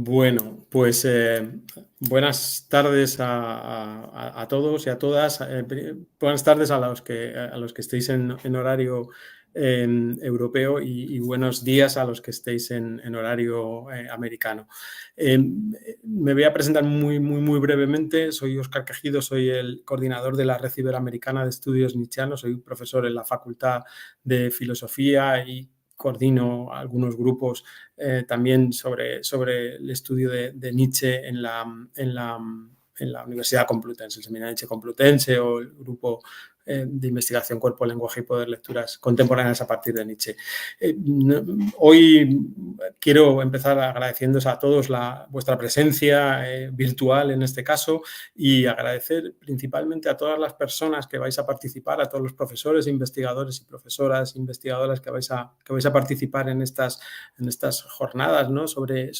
Bueno, pues buenas tardes a todos y a todas. Buenas tardes a los que estéis en horario europeo y buenos días a los que estéis en horario americano. Me voy a presentar muy brevemente. Soy Óscar Quejido, soy el coordinador de la Red Iberoamericana de Estudios Nietzscheanos. Soy profesor en la Facultad de Filosofía y coordino algunos grupos también sobre el estudio de Nietzsche en la Universidad Complutense, el Seminario Nietzsche Complutense o el grupo de investigación Cuerpo, Lenguaje y Poder, lecturas contemporáneas a partir de Nietzsche. Hoy quiero empezar agradeciéndoos a todos vuestra presencia virtual en este caso y agradecer principalmente a todas las personas que vais a participar, a todos los profesores, investigadores y profesoras, investigadoras que vais a participar en estas jornadas, ¿no? sobre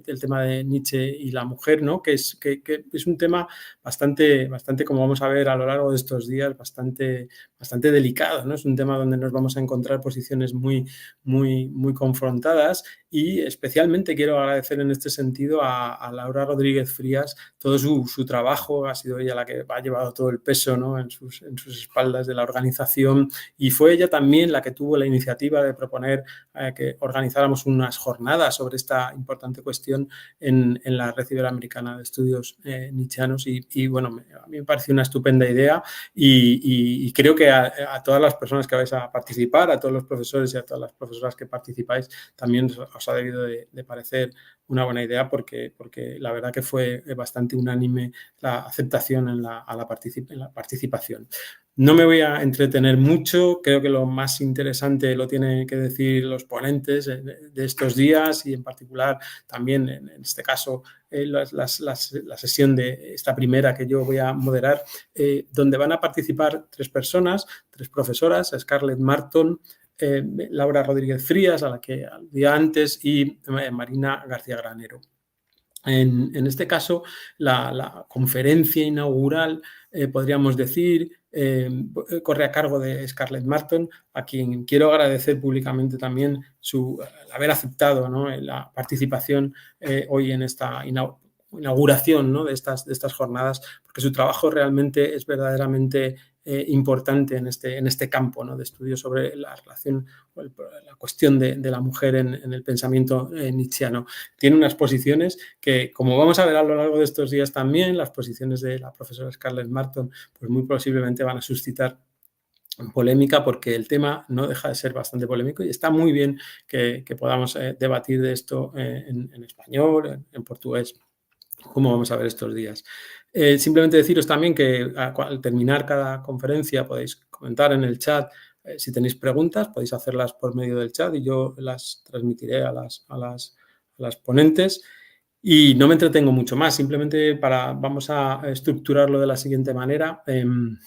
el tema de Nietzsche y la mujer, ¿no? que es un tema bastante, como vamos a ver a lo largo de estos días, bastante delicado, ¿no? Es un tema donde nos vamos a encontrar posiciones muy confrontadas y especialmente quiero agradecer en este sentido a Laura Rodríguez Frías todo su trabajo. Ha sido ella la que ha llevado todo el peso, ¿no? en sus espaldas de la organización, y fue ella también la que tuvo la iniciativa de proponer que organizáramos unas jornadas sobre esta importante cuestión en la Red Iberoamericana de Estudios Nietzscheanos y bueno, a mí me pareció una estupenda idea y creo que a todas las personas que vais a participar, a todos los profesores y a todas las profesoras que participáis, también os ha debido de parecer una buena idea porque la verdad que fue bastante unánime la aceptación en la participación. No me voy a entretener mucho, creo que lo más interesante lo tienen que decir los ponentes de estos días y en particular también en este caso la sesión de esta primera que yo voy a moderar, donde van a participar tres personas, tres profesoras, Scarlett Marton, Laura Rodríguez Frías, a la que al día antes, y Marina García Granero. En este caso, la conferencia inaugural, podríamos decir, corre a cargo de Scarlett Marton, a quien quiero agradecer públicamente también el haber aceptado, ¿no? la participación hoy en esta inauguración, ¿no? de estas jornadas, porque su trabajo realmente es verdaderamente importante en este campo, ¿no? de estudio sobre la relación o la cuestión de la mujer en el pensamiento nietzscheano. Tiene unas posiciones que, como vamos a ver a lo largo de estos días también, las posiciones de la profesora Scarlett Marton, pues muy posiblemente van a suscitar polémica porque el tema no deja de ser bastante polémico y está muy bien que podamos debatir de esto en español, en portugués, como vamos a ver estos días. Simplemente deciros también que al terminar cada conferencia podéis comentar en el chat. Si tenéis preguntas, podéis hacerlas por medio del chat y yo las transmitiré a las ponentes. Y no me entretengo mucho más, simplemente vamos a estructurarlo de la siguiente manera.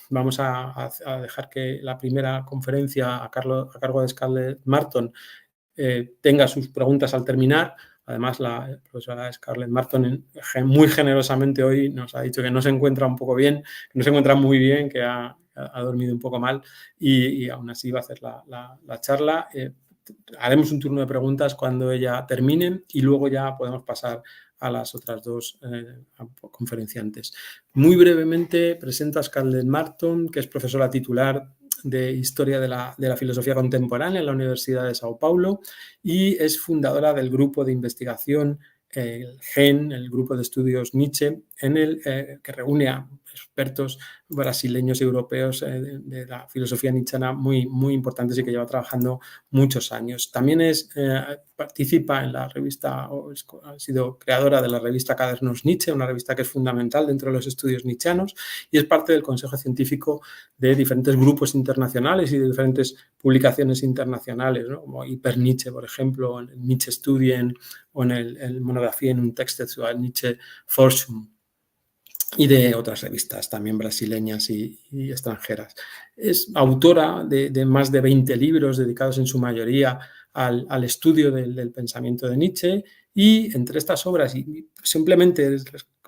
Vamos a dejar que la primera conferencia a cargo de Scarlett Marton tenga sus preguntas al terminar. Además, la profesora Scarlett Marton muy generosamente hoy nos ha dicho que no se encuentra un poco bien, que no se encuentra muy bien, que ha dormido un poco mal y aún así va a hacer la charla. Haremos un turno de preguntas cuando ella termine y luego ya podemos pasar a las otras dos conferenciantes. Muy brevemente presento a Scarlett Marton, que es profesora titular de Historia de la Filosofía Contemporánea en la Universidad de Sao Paulo y es fundadora del grupo de investigación el GEN, el Grupo de Estudios Nietzsche, que reúne a expertos brasileños y europeos de la filosofía nietzscheana muy importantes y que lleva trabajando muchos años. También participa en la revista, ha sido creadora de la revista Cadernos Nietzsche, una revista que es fundamental dentro de los estudios nietzscheanos, y es parte del consejo científico de diferentes grupos internacionales y de diferentes publicaciones internacionales, ¿no? Como Hyper Nietzsche, por ejemplo, en el Nietzsche Studien o en el monografía en un texto de Nietzsche Forschung, y de otras revistas también brasileñas y extranjeras. Es autora de más de 20 libros dedicados en su mayoría al estudio del pensamiento de Nietzsche, y entre estas obras, y simplemente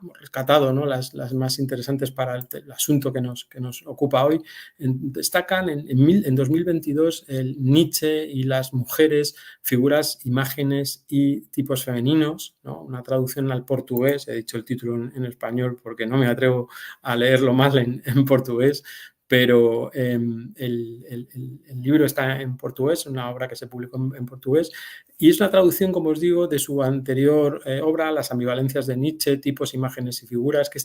hemos rescatado, ¿no?, las más interesantes para el asunto que nos ocupa hoy, destacan en 2022 el Nietzsche y las mujeres, figuras, imágenes y tipos femeninos, ¿no? Una traducción al portugués, he dicho el título en español porque no me atrevo a leerlo más en portugués, pero el libro está en portugués, una obra que se publicó en portugués, y es una traducción, como os digo, de su anterior obra, Las ambivalencias de Nietzsche, tipos, imágenes y figuras, que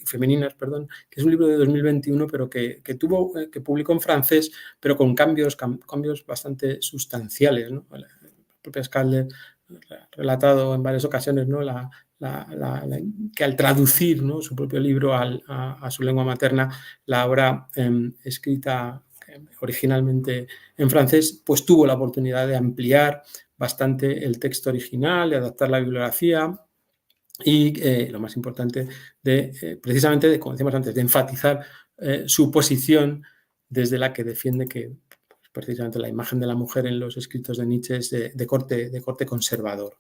femeninas, perdón, que es un libro de 2021, pero que publicó en francés, pero con cambios bastante sustanciales, ¿no? La propia Scalde ha relatado en varias ocasiones, ¿no?, que al traducir, ¿no?, su propio libro a su lengua materna, la obra escrita originalmente en francés, pues tuvo la oportunidad de ampliar bastante el texto original, de adaptar la bibliografía y, lo más importante, precisamente, como decíamos antes, de enfatizar su posición desde la que defiende que precisamente la imagen de la mujer en los escritos de Nietzsche es de corte conservador.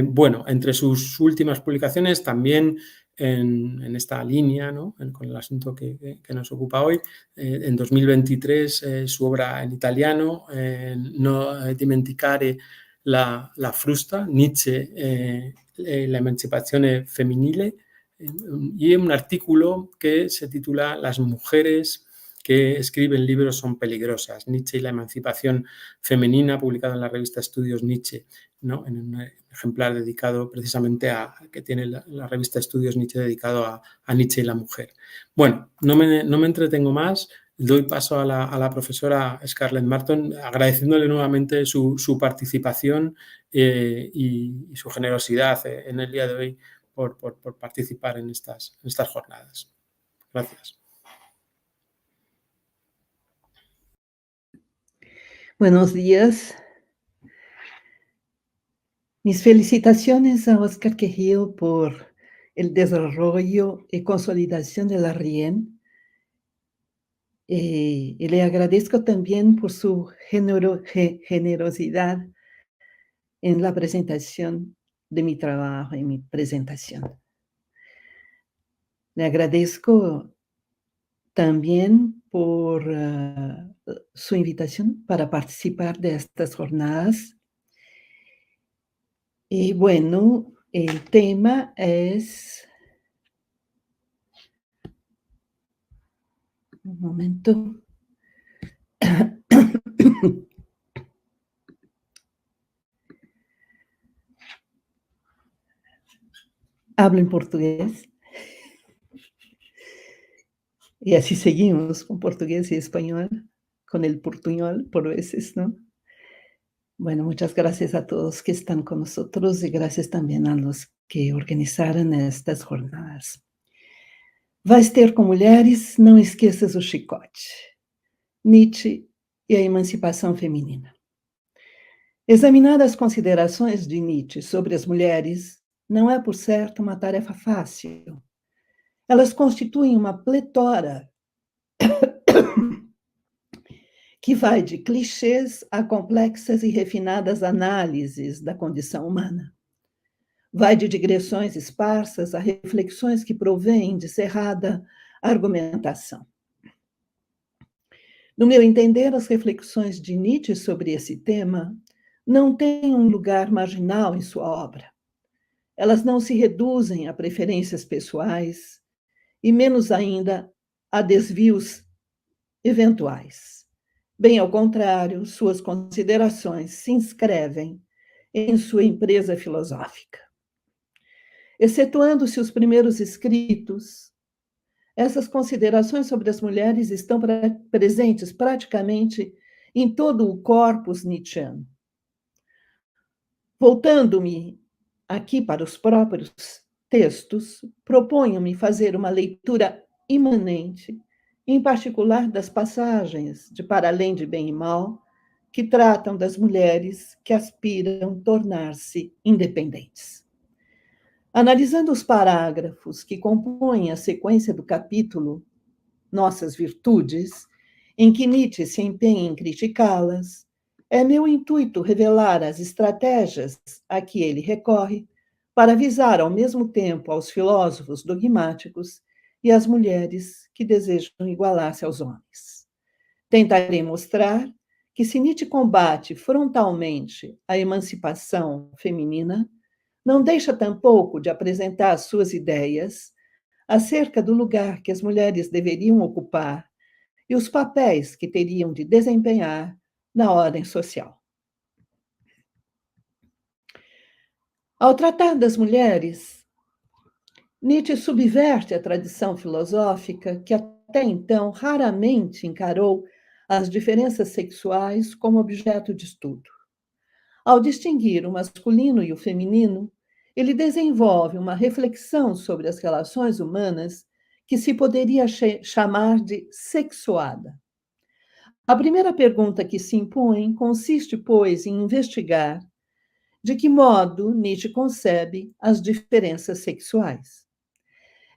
Bueno, entre sus últimas publicaciones, también en esta línea, ¿no?, con el asunto que nos ocupa hoy, en 2023 su obra en italiano, No dimenticare la frusta, Nietzsche, la emancipazione femminile, y un artículo que se titula Las mujeres que escriben libros son peligrosas, Nietzsche y la emancipación femenina, publicado en la revista Estudios Nietzsche, ¿no?, en un ejemplar dedicado precisamente que tiene la revista Estudios Nietzsche dedicado a Nietzsche y la mujer. Bueno, no me entretengo más, doy paso a la profesora Scarlett Marton, agradeciéndole nuevamente su participación y su generosidad en el día de hoy por participar en estas jornadas. Gracias. Buenos días. Mis felicitaciones a Oscar Quejío por el desarrollo y consolidación de la RIEN. Y le agradezco también por su generosidad en la presentación de mi trabajo, en mi presentación. Le agradezco también por su invitación para participar de estas jornadas. Y bueno, el tema es... Un momento. Hablo en portugués. Y así seguimos con portugués y español, con el portuñol por veces, ¿no? Bueno, muchas gracias a todos que están con nosotros y gracias también a los que organizaram estas jornadas. Vais ter com mulheres, não esqueças o chicote. Nietzsche e a emancipação feminina. Examinar as considerações de Nietzsche sobre as mulheres não é, por certo, uma tarefa fácil. Elas constituem uma pletora que vai de clichês a complexas e refinadas análises da condição humana. Vai de digressões esparsas a reflexões que provêm de cerrada argumentação. No meu entender, as reflexões de Nietzsche sobre esse tema não têm um lugar marginal em sua obra. Elas não se reduzem a preferências pessoais e, menos ainda, a desvios eventuais. Bem ao contrário, suas considerações se inscrevem em sua empresa filosófica. Excetuando-se os primeiros escritos, essas considerações sobre as mulheres estão presentes praticamente em todo o corpus nietzschiano. Voltando-me aqui para os próprios textos, proponho-me fazer uma leitura imanente, em particular das passagens de Para Além de Bem e Mal, que tratam das mulheres que aspiram tornar-se independentes. Analisando os parágrafos que compõem a sequência do capítulo Nossas Virtudes, em que Nietzsche se empenha em criticá-las, é meu intuito revelar as estratégias a que ele recorre para avisar ao mesmo tempo aos filósofos dogmáticos e às mulheres que desejam igualar-se aos homens. Tentarei mostrar que se Nietzsche combate frontalmente a emancipação feminina, não deixa tampouco de apresentar suas ideias acerca do lugar que as mulheres deveriam ocupar e os papéis que teriam de desempenhar na ordem social. Ao tratar das mulheres, Nietzsche subverte a tradição filosófica que até então raramente encarou as diferenças sexuais como objeto de estudo. Ao distinguir o masculino e o feminino, ele desenvolve uma reflexão sobre as relações humanas que se poderia chamar de sexuada. A primeira pergunta que se impõe consiste, pois, em investigar de que modo Nietzsche concebe as diferenças sexuais.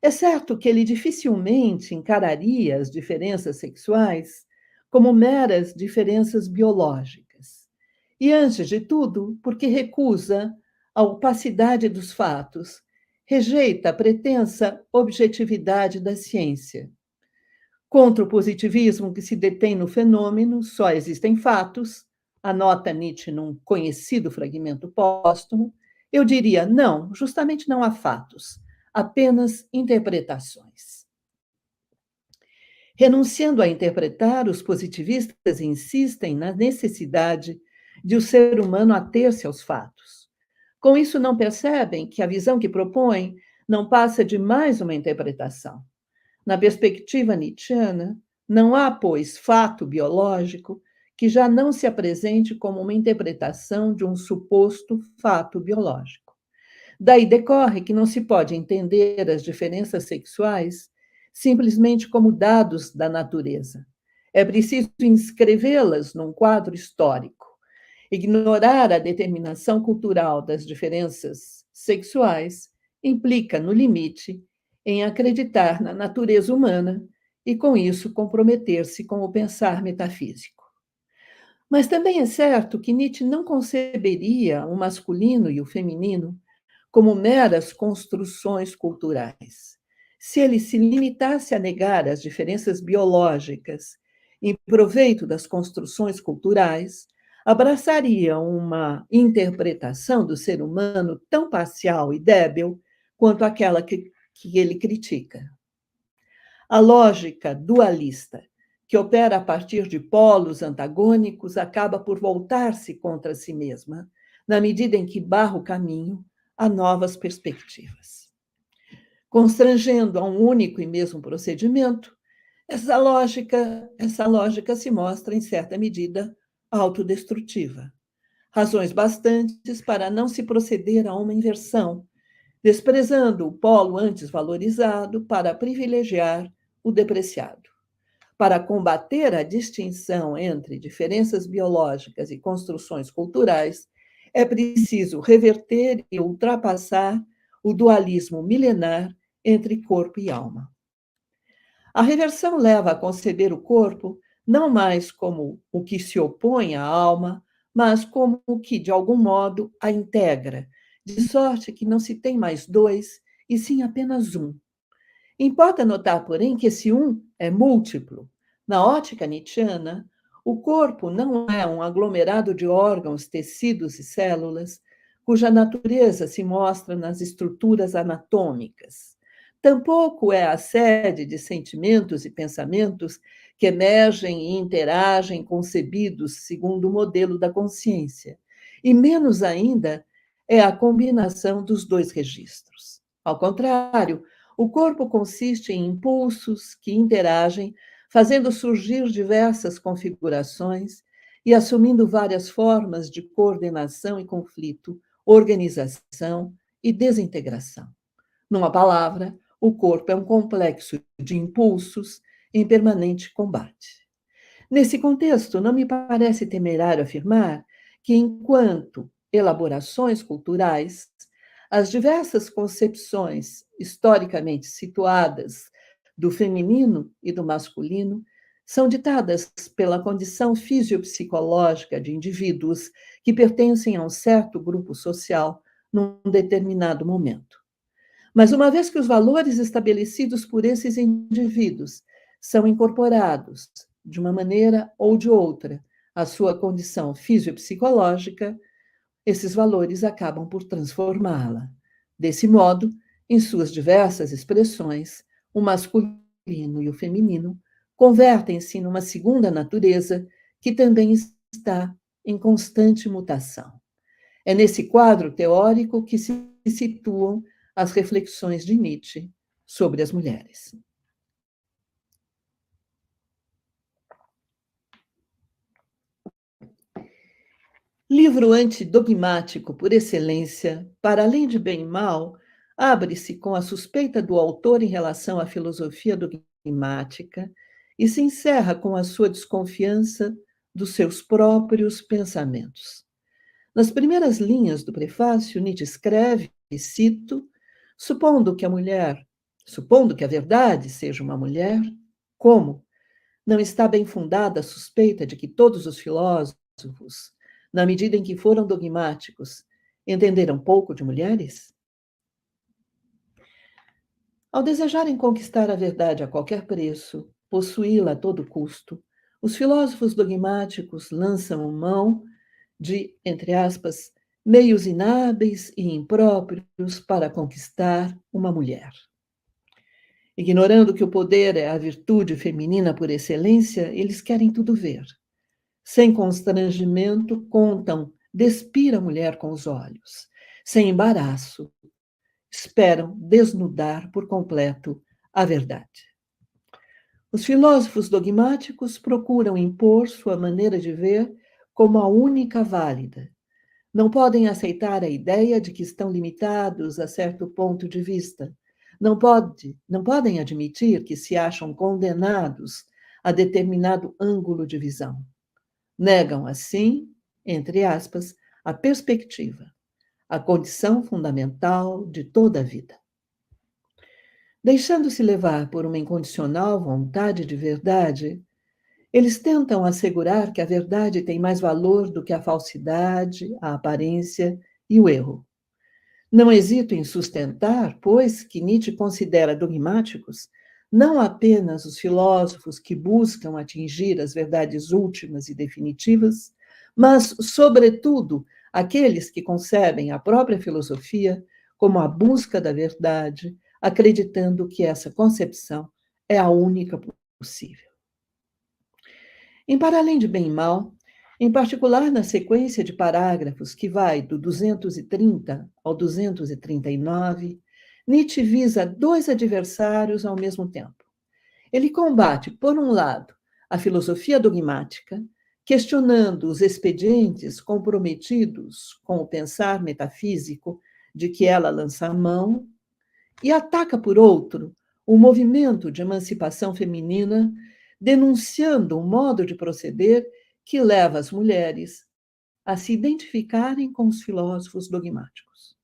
É certo que ele dificilmente encararia as diferenças sexuais como meras diferenças biológicas. E, antes de tudo, porque recusa a opacidade dos fatos, rejeita a pretensa objetividade da ciência. Contra o positivismo que se detém no fenômeno, só existem fatos, anota Nietzsche num conhecido fragmento póstumo, eu diria, não, justamente não há fatos, apenas interpretações. Renunciando a interpretar, os positivistas insistem na necessidade de o ser humano ater-se aos fatos. Com isso, não percebem que a visão que propõem não passa de mais uma interpretação. Na perspectiva nietzschiana, não há, pois, fato biológico que já não se apresente como uma interpretação de um suposto fato biológico. Daí decorre que não se pode entender as diferenças sexuais simplesmente como dados da natureza. É preciso inscrevê-las num quadro histórico. Ignorar a determinação cultural das diferenças sexuais implica, no limite, em acreditar na natureza humana e, com isso, comprometer-se com o pensar metafísico. Mas também é certo que Nietzsche não conceberia o masculino e o feminino como meras construções culturais. Se ele se limitasse a negar as diferenças biológicas em proveito das construções culturais, abraçaria uma interpretação do ser humano tão parcial e débil quanto aquela que ele critica. A lógica dualista, que opera a partir de polos antagônicos, acaba por voltar-se contra si mesma, na medida em que barra o caminho a novas perspectivas. Constrangendo a um único e mesmo procedimento, essa lógica se mostra, em certa medida, autodestrutiva. Razões bastantes para não se proceder a uma inversão, desprezando o polo antes valorizado para privilegiar o depreciado. Para combater a distinção entre diferenças biológicas e construções culturais, é preciso reverter e ultrapassar o dualismo milenar entre corpo e alma. A reversão leva a conceber o corpo não mais como o que se opõe à alma, mas como o que, de algum modo, a integra, de sorte que não se tem mais dois, e sim apenas um. Importa notar, porém, que esse um é múltiplo. Na ótica nietzschiana, o corpo não é um aglomerado de órgãos, tecidos e células, cuja natureza se mostra nas estruturas anatômicas. Tampouco é a sede de sentimentos e pensamentos que emergem e interagem concebidos segundo o modelo da consciência. E menos ainda é a combinação dos dois registros. Ao contrário, o corpo consiste em impulsos que interagem, fazendo surgir diversas configurações e assumindo várias formas de coordenação e conflito, organização e desintegração. Numa palavra, o corpo é um complexo de impulsos em permanente combate. Nesse contexto, não me parece temerário afirmar que, enquanto elaborações culturais, as diversas concepções historicamente situadas do feminino e do masculino são ditadas pela condição fisiopsicológica de indivíduos que pertencem a um certo grupo social num determinado momento. Mas uma vez que os valores estabelecidos por esses indivíduos são incorporados, de uma maneira ou de outra, à sua condição fisiopsicológica, esses valores acabam por transformá-la. Desse modo, em suas diversas expressões, o masculino e o feminino convertem-se numa segunda natureza que também está em constante mutação. É nesse quadro teórico que se situam as reflexões de Nietzsche sobre as mulheres. Livro antidogmático por excelência, para além de bem e mal, abre-se com a suspeita do autor em relação à filosofia dogmática e se encerra com a sua desconfiança dos seus próprios pensamentos. Nas primeiras linhas do prefácio, Nietzsche escreve, e cito, supondo que a verdade seja uma mulher, como? Não está bem fundada a suspeita de que todos os filósofos, na medida em que foram dogmáticos, entenderam pouco de mulheres? Ao desejarem conquistar a verdade a qualquer preço, possuí-la a todo custo, os filósofos dogmáticos lançam mão de, entre aspas, meios inábeis e impróprios para conquistar uma mulher. Ignorando que o poder é a virtude feminina por excelência, eles querem tudo ver. Sem constrangimento, contam despir a mulher com os olhos. Sem embaraço, esperam desnudar por completo a verdade. Os filósofos dogmáticos procuram impor sua maneira de ver como a única válida. Não podem aceitar a ideia de que estão limitados a certo ponto de vista. Não podem admitir que se acham condenados a determinado ângulo de visão. Negam, assim, entre aspas, a perspectiva, a condição fundamental de toda a vida. Deixando-se levar por uma incondicional vontade de verdade, eles tentam assegurar que a verdade tem mais valor do que a falsidade, a aparência e o erro. Não hesito em sustentar, pois, que Nietzsche considera dogmáticos não apenas os filósofos que buscam atingir as verdades últimas e definitivas, mas, sobretudo, aqueles que concebem a própria filosofia como a busca da verdade, acreditando que essa concepção é a única possível. Em Para Além de Bem e Mal, em particular na sequência de parágrafos que vai do 230 ao 239, Nietzsche visa dois adversários ao mesmo tempo. Ele combate, por um lado, a filosofia dogmática, questionando os expedientes comprometidos com o pensar metafísico de que ela lança a mão, e ataca, por outro, o movimento de emancipação feminina, denunciando um modo de proceder que leva as mulheres a se identificarem com os filósofos dogmáticos.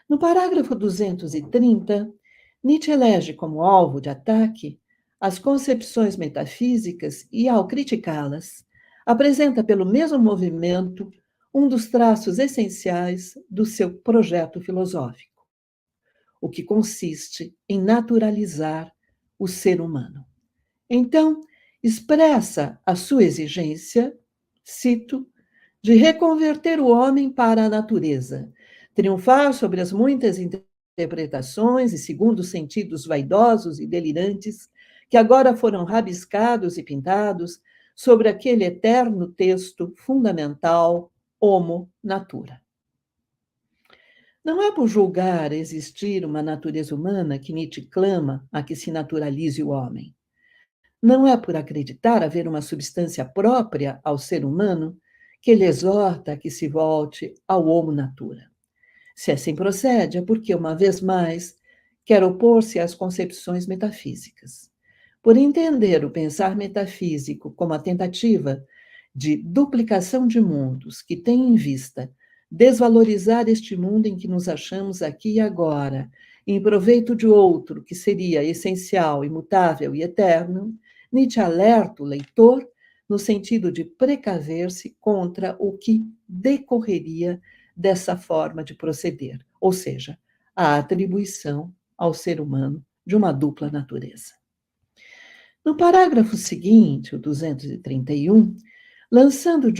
No parágrafo 230, Nietzsche elege como alvo de ataque as concepções metafísicas e, ao criticá-las, apresenta pelo mesmo movimento um dos traços essenciais do seu projeto filosófico, o que consiste em naturalizar o ser humano. Então, expressa a sua exigência, cito, de reconverter o homem para a natureza, triunfar sobre as muitas interpretações e segundos sentidos vaidosos e delirantes que agora foram rabiscados e pintados sobre aquele eterno texto fundamental, Homo Natura. Não é por julgar existir uma natureza humana que Nietzsche clama a que se naturalize o homem. Não é por acreditar haver uma substância própria ao ser humano que ele exorta a que se volte ao homo natura. Se assim procede, é porque, uma vez mais, quer opor-se às concepções metafísicas. Por entender o pensar metafísico como a tentativa de duplicação de mundos que tem em vista desvalorizar este mundo em que nos achamos aqui e agora, em proveito de outro que seria essencial, imutável e eterno, Nietzsche alerta o leitor no sentido de precaver-se contra o que decorreria dessa forma de proceder, ou seja, a atribuição ao ser humano de uma dupla natureza. No parágrafo seguinte, o 231, lançando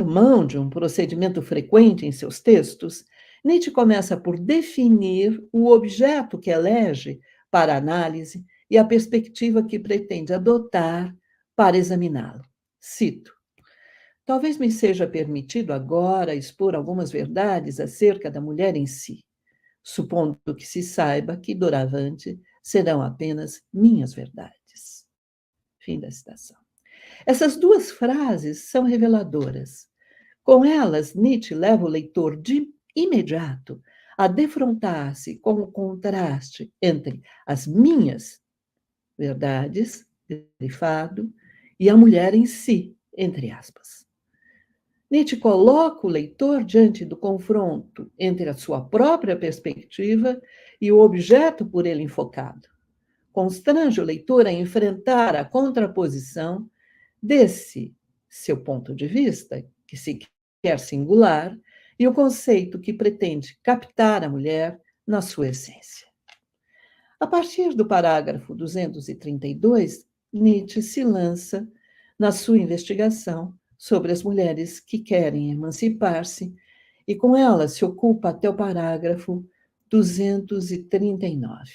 mão de um procedimento frequente em seus textos, Nietzsche começa por definir o objeto que elege para análise e a perspectiva que pretende adotar para examiná-lo. Cito: talvez me seja permitido agora expor algumas verdades acerca da mulher em si, supondo que se saiba que doravante serão apenas minhas verdades. Fim da citação. Essas duas frases são reveladoras. Com elas, Nietzsche leva o leitor de imediato a defrontar-se com o contraste entre as minhas verdades, grifado, e a mulher em si, entre aspas. Nietzsche coloca o leitor diante do confronto entre a sua própria perspectiva e o objeto por ele enfocado. Constrange o leitor a enfrentar a contraposição desse seu ponto de vista, que se quer singular, e o conceito que pretende captar a mulher na sua essência. A partir do parágrafo 232, Nietzsche se lança na sua investigação sobre as mulheres que querem emancipar-se e com ela se ocupa até o parágrafo 239.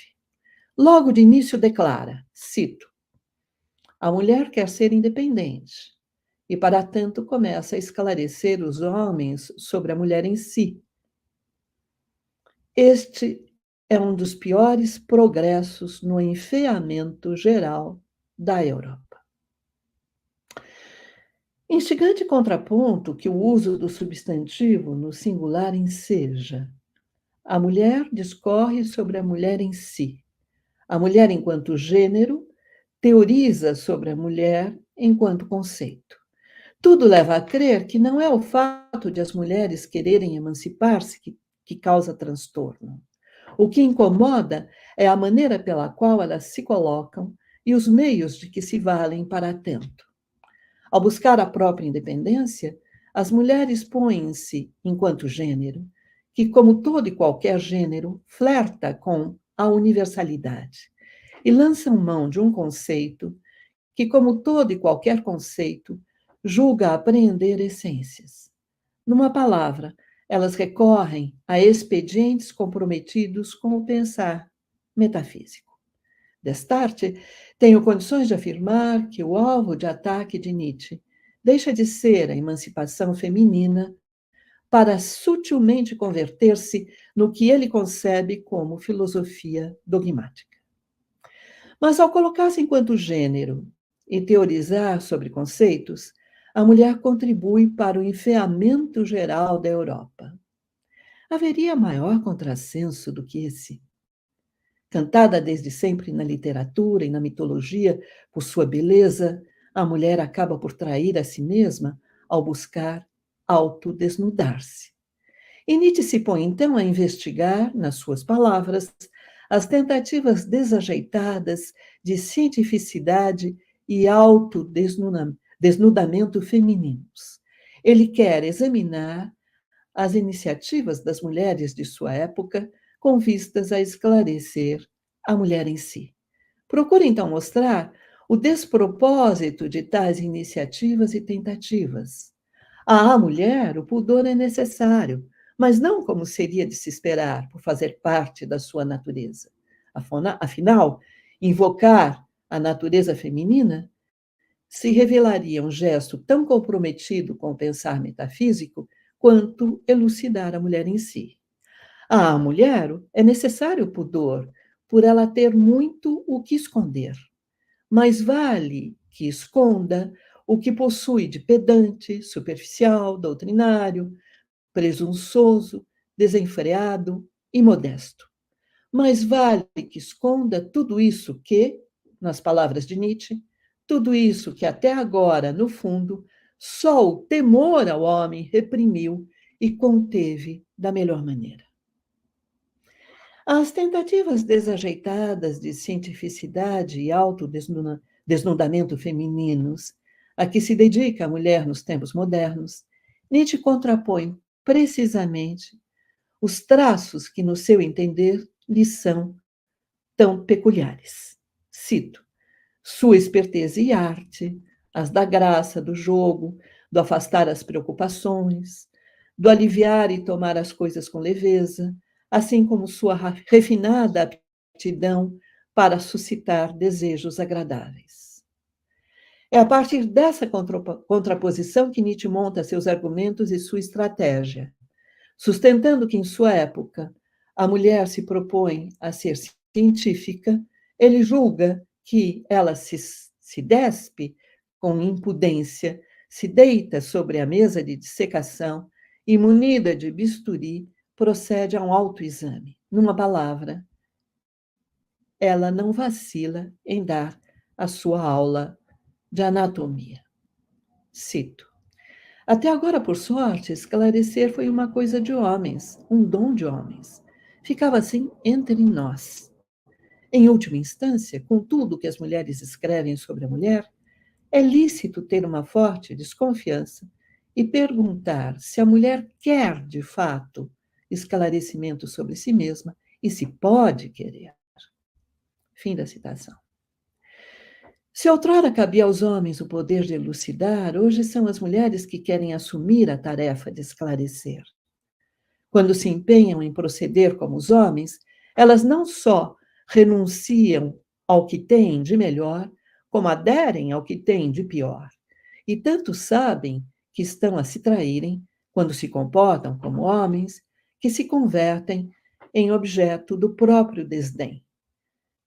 Logo de início declara, cito: a mulher quer ser independente e, para tanto, começa a esclarecer os homens sobre a mulher em si. Este é um dos piores progressos no enfeamento geral da Europa. Instigante contraponto que o uso do substantivo no singular enseja. A mulher discorre sobre a mulher em si. A mulher, enquanto gênero, teoriza sobre a mulher enquanto conceito. Tudo leva a crer que não é o fato de as mulheres quererem emancipar-se que causa transtorno. O que incomoda é a maneira pela qual elas se colocam e os meios de que se valem para tanto. Ao buscar a própria independência, as mulheres põem-se, enquanto gênero, que, como todo e qualquer gênero, flerta com a universalidade e lançam mão de um conceito que, como todo e qualquer conceito, julga apreender essências. Numa palavra, elas recorrem a expedientes comprometidos com o pensar metafísico. Destarte, tenho condições de afirmar que o alvo de ataque de Nietzsche deixa de ser a emancipação feminina para sutilmente converter-se no que ele concebe como filosofia dogmática. Mas ao colocar-se enquanto gênero e teorizar sobre conceitos, a mulher contribui para o enfeamento geral da Europa. Haveria maior contrassenso do que esse? Cantada desde sempre na literatura e na mitologia por sua beleza, a mulher acaba por trair a si mesma ao buscar autodesnudar-se. E Nietzsche se põe, então, a investigar, nas suas palavras, as tentativas desajeitadas de cientificidade e autodesnudamento femininos. Ele quer examinar as iniciativas das mulheres de sua época com vistas a esclarecer a mulher em si. Procura, então, mostrar o despropósito de tais iniciativas e tentativas. À mulher, o pudor é necessário, mas não como seria de se esperar, por fazer parte da sua natureza. Afinal, invocar a natureza feminina se revelaria um gesto tão comprometido com o pensar metafísico quanto elucidar a mulher em si. À mulher é necessário o pudor, por ela ter muito o que esconder. Mas vale que esconda o que possui de pedante, superficial, doutrinário, presunçoso, desenfreado e modesto. Mas vale que esconda tudo isso que, nas palavras de Nietzsche, tudo isso que até agora, no fundo, só o temor ao homem reprimiu e conteve da melhor maneira. As tentativas desajeitadas de cientificidade e autodesnudamento femininos a que se dedica a mulher nos tempos modernos, Nietzsche contrapõe precisamente os traços que, no seu entender, lhe são tão peculiares. Cito: sua esperteza e arte, as da graça, do jogo, do afastar as preocupações, do aliviar e tomar as coisas com leveza, assim como sua refinada aptidão para suscitar desejos agradáveis. É a partir dessa contraposição que Nietzsche monta seus argumentos e sua estratégia, sustentando que, em sua época, a mulher se propõe a ser científica. Ele julga que ela se despe com impudência, se deita sobre a mesa de dissecação e, munida de bisturi, procede a um autoexame. Numa palavra, ela não vacila em dar a sua aula de anatomia. Cito: até agora, por sorte, esclarecer foi uma coisa de homens, um dom de homens. Ficava assim entre nós. Em última instância, com tudo que as mulheres escrevem sobre a mulher, é lícito ter uma forte desconfiança e perguntar se a mulher quer, de fato, esclarecimento sobre si mesma e se pode querer. Fim da citação. Se outrora cabia aos homens o poder de elucidar, hoje são as mulheres que querem assumir a tarefa de esclarecer. Quando se empenham em proceder como os homens, elas não só renunciam ao que têm de melhor, como aderem ao que têm de pior. E tanto sabem que estão a se traírem, quando se comportam como homens, que se convertem em objeto do próprio desdém.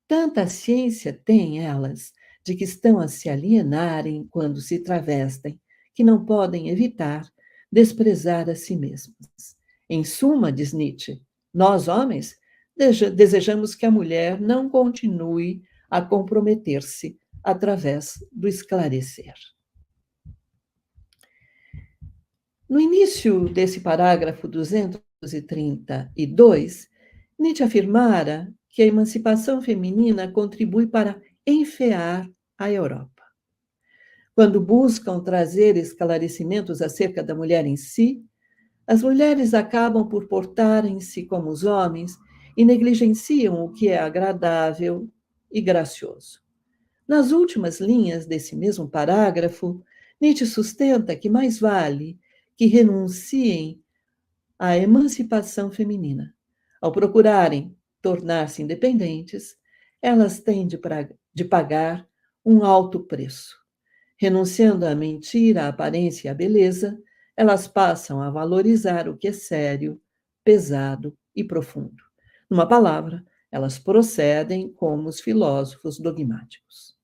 Tanta ciência têm elas de que estão a se alienarem quando se travestem, que não podem evitar desprezar a si mesmas. Em suma, diz Nietzsche, nós, homens, desejamos que a mulher não continue a comprometer-se através do esclarecer. No início desse parágrafo 232, Nietzsche afirmara que a emancipação feminina contribui para enfear a Europa. Quando buscam trazer esclarecimentos acerca da mulher em si, as mulheres acabam por portarem-se como os homens e negligenciam o que é agradável e gracioso. Nas últimas linhas desse mesmo parágrafo, Nietzsche sustenta que mais vale que renunciem à emancipação feminina. Ao procurarem tornar-se independentes, elas têm de pagar um alto preço. Renunciando à mentira, à aparência e à beleza, elas passam a valorizar o que é sério, pesado e profundo. Numa palavra, elas procedem como os filósofos dogmáticos.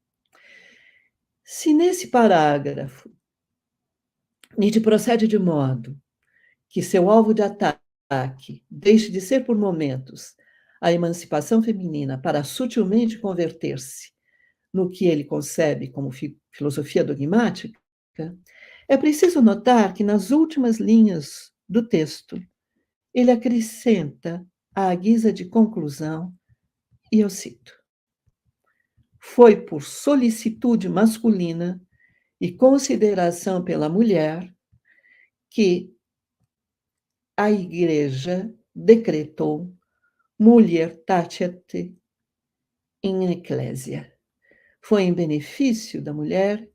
Se nesse parágrafo Nietzsche procede de modo que seu alvo de ataque deixe de ser, por momentos, a emancipação feminina para sutilmente converter-se no que ele concebe como filosofia dogmática, é preciso notar que nas últimas linhas do texto ele acrescenta à guisa de conclusão, e eu cito: foi por solicitude masculina e consideração pela mulher que a Igreja decretou muliertatis in ecclesia. Foi em benefício da mulher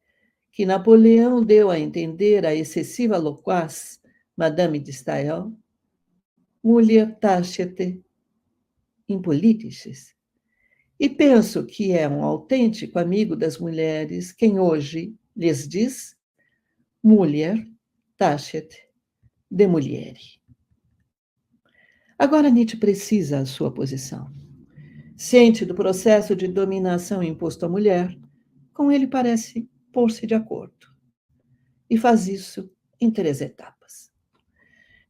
que Napoleão deu a entender a excessiva loquaz Madame de Staël, muliertatis in politicis. E penso que é um autêntico amigo das mulheres quem hoje lhes diz mulier tacet de mulieri. Agora Nietzsche precisa a sua posição. Ciente do processo de dominação imposto à mulher, com ele parece pôr-se de acordo. E faz isso em 3 etapas.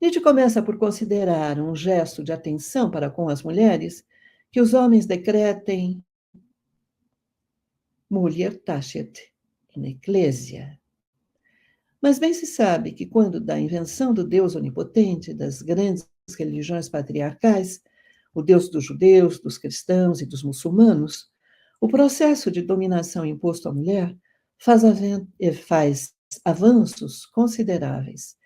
Nietzsche começa por considerar um gesto de atenção para com as mulheres que os homens decretem mulier tacet in ecclesia. Mas bem se sabe que quando da invenção do Deus onipotente, das grandes religiões patriarcais, o Deus dos judeus, dos cristãos e dos muçulmanos, o processo de dominação imposto à mulher faz avanços consideráveis,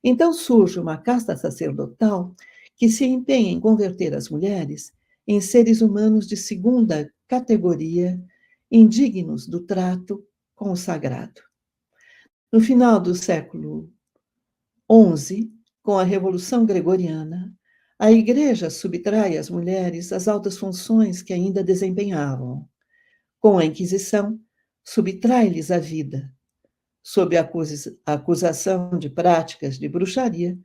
Então surge uma casta sacerdotal que se empenha em converter as mulheres em seres humanos de segunda categoria, indignos do trato com o sagrado. No final do século XI, com a Revolução Gregoriana, a Igreja subtrai às mulheres as altas funções que ainda desempenhavam. Com a Inquisição, subtrai-lhes a vida, sob a acusação de práticas de bruxaria,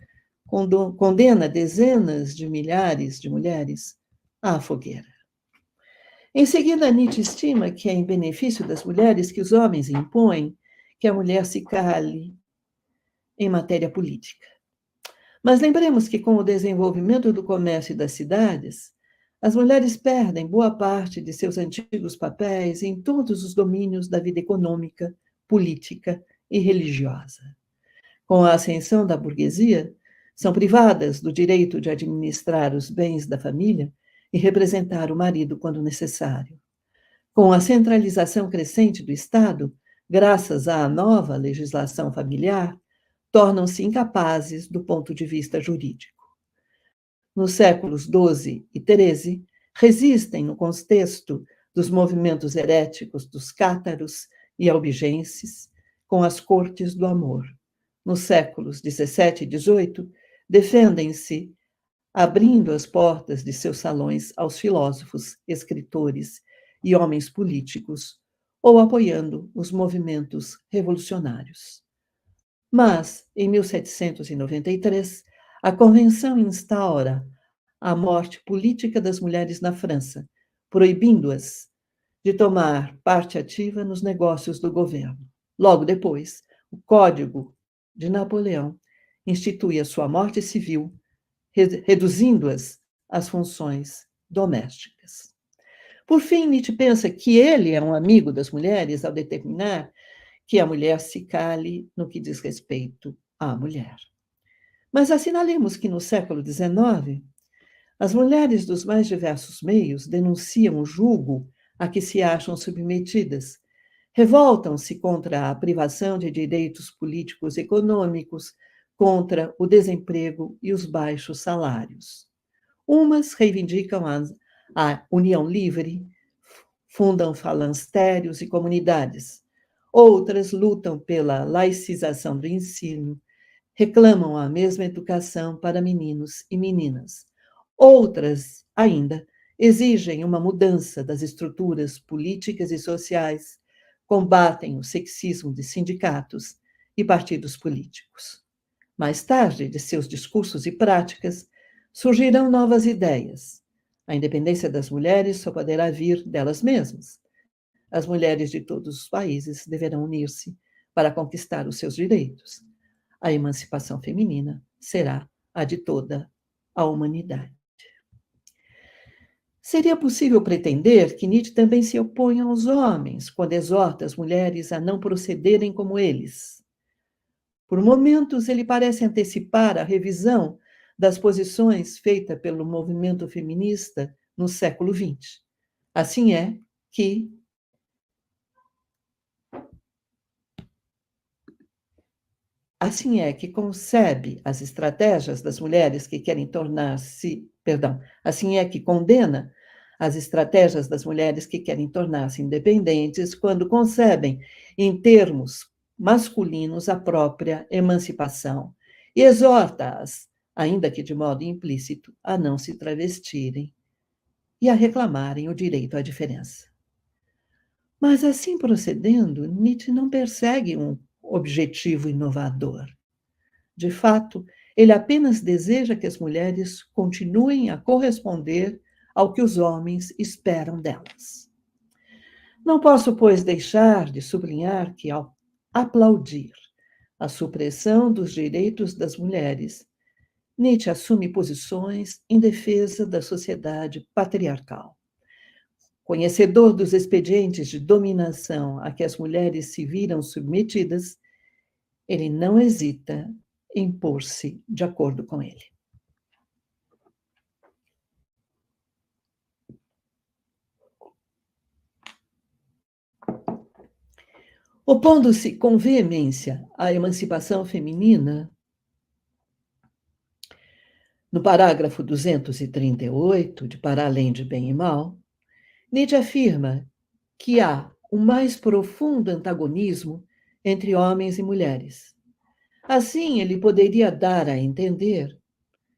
condena dezenas de milhares de mulheres à fogueira. Em seguida, Nietzsche estima que é em benefício das mulheres que os homens impõem que a mulher se cale em matéria política. Mas lembremos que, com o desenvolvimento do comércio e das cidades, as mulheres perdem boa parte de seus antigos papéis em todos os domínios da vida econômica, política e religiosa. Com a ascensão da burguesia, são privadas do direito de administrar os bens da família e representar o marido quando necessário. Com a centralização crescente do Estado, graças à nova legislação familiar, tornam-se incapazes do ponto de vista jurídico. Nos séculos XII e XIII, resistem no contexto dos movimentos heréticos dos cátaros e albigenses, com as cortes do amor. Nos séculos XVII e XVIII, defendem-se, abrindo as portas de seus salões aos filósofos, escritores e homens políticos, ou apoiando os movimentos revolucionários. Mas, em 1793, a Convenção instaura a morte política das mulheres na França, proibindo-as de tomar parte ativa nos negócios do governo. Logo depois, o Código de Napoleão institui a sua morte civil, reduzindo-as às funções domésticas. Por fim, Nietzsche pensa que ele é um amigo das mulheres ao determinar que a mulher se cale no que diz respeito à mulher. Mas assinalemos que no século XIX, as mulheres dos mais diversos meios denunciam o jugo a que se acham submetidas, revoltam-se contra a privação de direitos políticos e econômicos, contra o desemprego e os baixos salários. Umas reivindicam a união livre, fundam falancérios e comunidades. Outras lutam pela laicização do ensino, reclamam a mesma educação para meninos e meninas. Outras, ainda, exigem uma mudança das estruturas políticas e sociais, combatem o sexismo de sindicatos e partidos políticos. Mais tarde, de seus discursos e práticas, surgirão novas ideias. A independência das mulheres só poderá vir delas mesmas. As mulheres de todos os países deverão unir-se para conquistar os seus direitos. A emancipação feminina será a de toda a humanidade. Seria possível pretender que Nietzsche também se oponha aos homens quando exorta as mulheres a não procederem como eles. Por momentos, ele parece antecipar a revisão das posições feita pelo movimento feminista no século XX. Assim é que concebe as estratégias das mulheres que querem assim é que condena as estratégias das mulheres que querem tornar-se independentes quando concebem, em termos masculinos, a própria emancipação e exorta-as, ainda que de modo implícito, a não se travestirem e a reclamarem o direito à diferença. Mas, assim procedendo, Nietzsche não persegue um objetivo inovador. De fato, ele apenas deseja que as mulheres continuem a corresponder ao que os homens esperam delas. Não posso, pois, deixar de sublinhar que, ao aplaudir a supressão dos direitos das mulheres, Nietzsche assume posições em defesa da sociedade patriarcal. Conhecedor dos expedientes de dominação a que as mulheres se viram submetidas, ele não hesita em pôr-se de acordo com ele. Opondo-se com veemência à emancipação feminina, No parágrafo 238, de Para Além de Bem e Mal, Nietzsche afirma que há o mais profundo antagonismo entre homens e mulheres. Assim, ele poderia dar a entender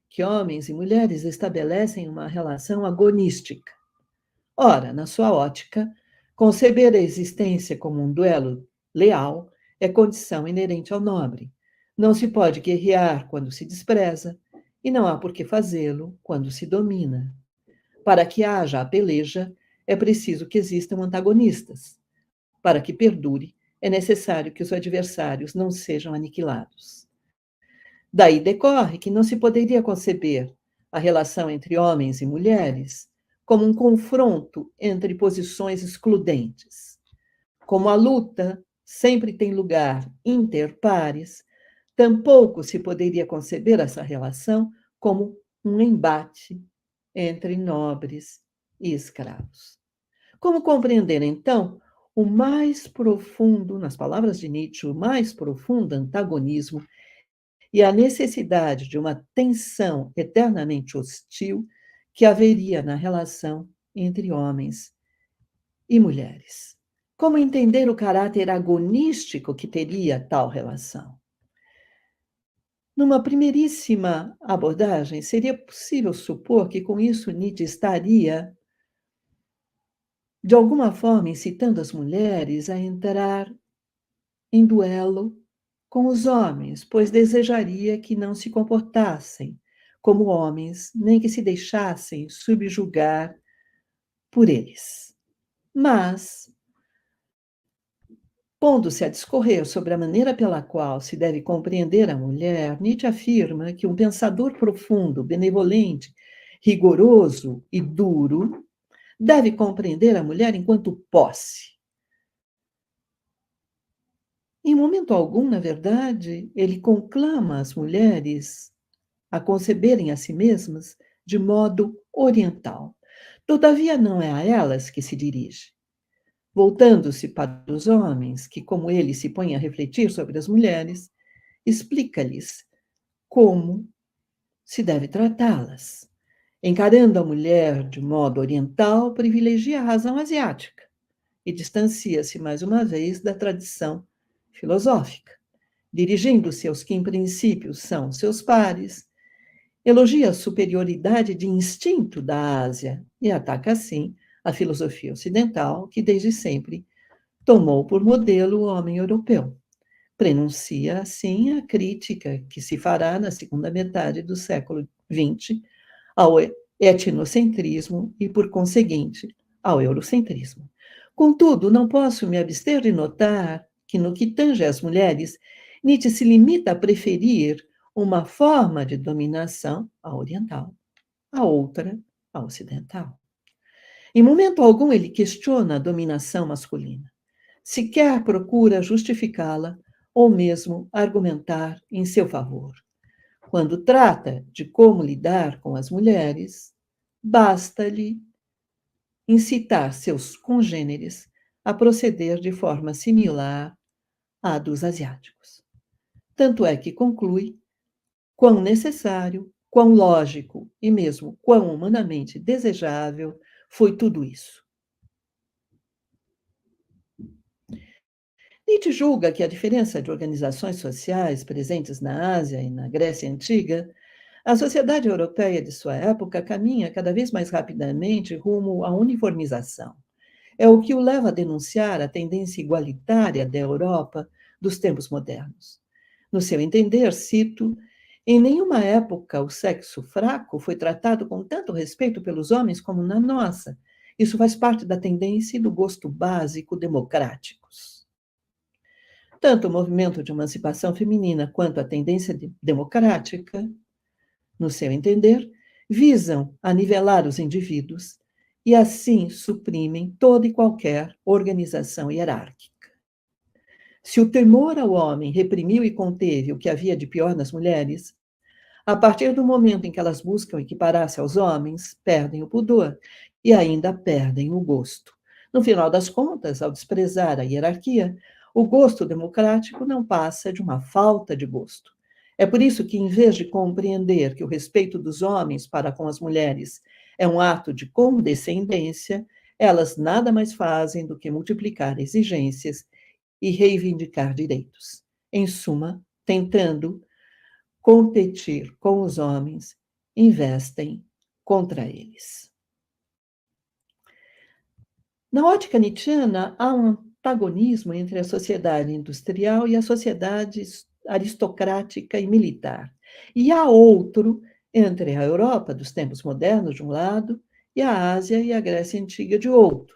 que homens e mulheres estabelecem uma relação agonística. Ora, na sua ótica, conceber a existência como um duelo leal é condição inerente ao nobre. Não se pode guerrear quando se despreza, e não há por que fazê-lo quando se domina. Para que haja a peleja, é preciso que existam antagonistas. Para que perdure, é necessário que os adversários não sejam aniquilados. Daí decorre que não se poderia conceber a relação entre homens e mulheres como um confronto entre posições excludentes. Como a luta sempre tem lugar interpares, tampouco se poderia conceber essa relação como um embate entre nobres e escravos. Como compreender, então, o mais profundo, nas palavras de Nietzsche, o mais profundo antagonismo e a necessidade de uma tensão eternamente hostil que haveria na relação entre homens e mulheres? Como entender o caráter agonístico que teria tal relação? Numa primeiríssima abordagem, seria possível supor que com isso Nietzsche estaria, de alguma forma, incitando as mulheres a entrar em duelo com os homens, pois desejaria que não se comportassem como homens, nem que se deixassem subjugar por eles. Mas, pondo-se a discorrer sobre a maneira pela qual se deve compreender a mulher, Nietzsche afirma que um pensador profundo, benevolente, rigoroso e duro deve compreender a mulher enquanto posse. Em momento algum, na verdade, ele conclama as mulheres a conceberem a si mesmas de modo oriental. Todavia, não é a elas que se dirige. Voltando-se para os homens, que, como ele, se põem a refletir sobre as mulheres, explica-lhes como se deve tratá-las. Encarando a mulher de modo oriental, privilegia a razão asiática e distancia-se, mais uma vez, da tradição filosófica. Dirigindo-se aos que, em princípio, são seus pares, elogia a superioridade de instinto da Ásia e ataca, assim, a filosofia ocidental, que desde sempre tomou por modelo o homem europeu. Prenuncia, assim, a crítica que se fará na segunda metade do século XX ao etnocentrismo e, por conseguinte, ao eurocentrismo. Contudo, não posso me abster de notar que, no que tange às mulheres, Nietzsche se limita a preferir uma forma de dominação, a oriental, a outra, a ocidental. Em momento algum, ele questiona a dominação masculina. Sequer procura justificá-la ou mesmo argumentar em seu favor. Quando trata de como lidar com as mulheres, basta-lhe incitar seus congêneres a proceder de forma similar à dos asiáticos. Tanto é que conclui quão necessário, quão lógico e mesmo quão humanamente desejável foi tudo isso. Nietzsche julga que a diferença de organizações sociais presentes na Ásia e na Grécia Antiga, a sociedade europeia de sua época caminha cada vez mais rapidamente rumo à uniformização. É o que o leva a denunciar a tendência igualitária da Europa dos tempos modernos. No seu entender, cito, em nenhuma época o sexo fraco foi tratado com tanto respeito pelos homens como na nossa. Isso faz parte da tendência e do gosto básico democráticos. Tanto o movimento de emancipação feminina quanto a tendência democrática, no seu entender, visam a nivelar os indivíduos e, assim, suprimem toda e qualquer organização hierárquica. Se o temor ao homem reprimiu e conteve o que havia de pior nas mulheres, a partir do momento em que elas buscam equiparar-se aos homens, perdem o pudor e ainda perdem o gosto. No final das contas, ao desprezar a hierarquia, o gosto democrático não passa de uma falta de gosto. É por isso que, em vez de compreender que o respeito dos homens para com as mulheres é um ato de condescendência, elas nada mais fazem do que multiplicar exigências e reivindicar direitos. Em suma, tentando competir com os homens, investem contra eles. Na ótica nietzschiana, há um antagonismo entre a sociedade industrial e a sociedade aristocrática e militar. E há outro entre a Europa dos tempos modernos, de um lado, e a Ásia e a Grécia Antiga, de outro.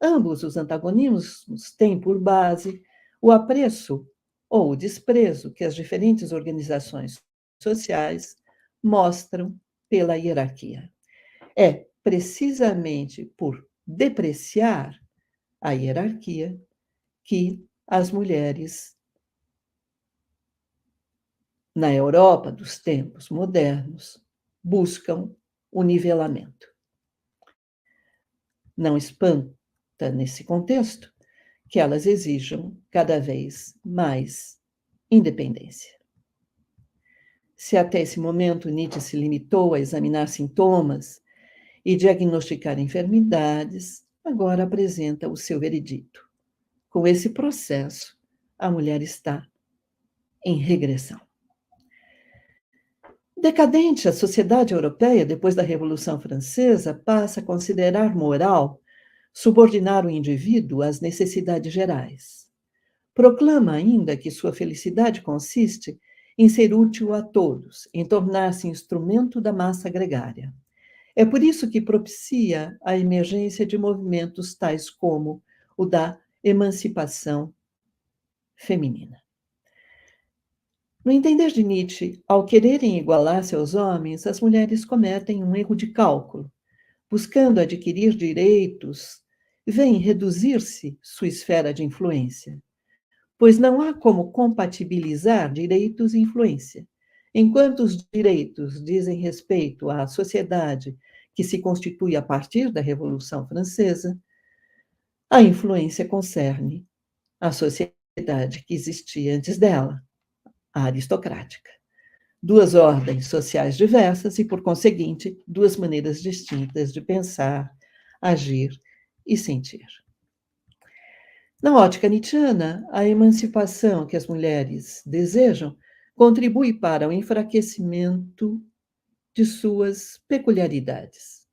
Ambos os antagonismos têm por base o apreço ou o desprezo que as diferentes organizações sociais mostram pela hierarquia. É precisamente por depreciar a hierarquia que as mulheres na Europa dos tempos modernos buscam o nivelamento. Não espanta, nesse contexto, que elas exijam cada vez mais independência. Se até esse momento Nietzsche se limitou a examinar sintomas e diagnosticar enfermidades, agora apresenta o seu veredito. Com esse processo, a mulher está em regressão. Decadente, a sociedade europeia, depois da Revolução Francesa, passa a considerar moral subordinar o indivíduo às necessidades gerais. Proclama ainda que sua felicidade consiste em ser útil a todos, em tornar-se instrumento da massa gregária. É por isso que propicia a emergência de movimentos tais como o da emancipação feminina. No entender de Nietzsche, ao quererem igualar-se aos homens, as mulheres cometem um erro de cálculo. Buscando adquirir direitos, vem reduzir-se sua esfera de influência, pois não há como compatibilizar direitos e influência. Enquanto os direitos dizem respeito à sociedade que se constitui a partir da Revolução Francesa, a influência concerne a sociedade que existia antes dela, a aristocrática. Duas ordens sociais diversas e, por conseguinte, duas maneiras distintas de pensar, agir e sentir. Na ótica nietzschiana, a emancipação que as mulheres desejam contribui para o enfraquecimento de suas peculiaridades.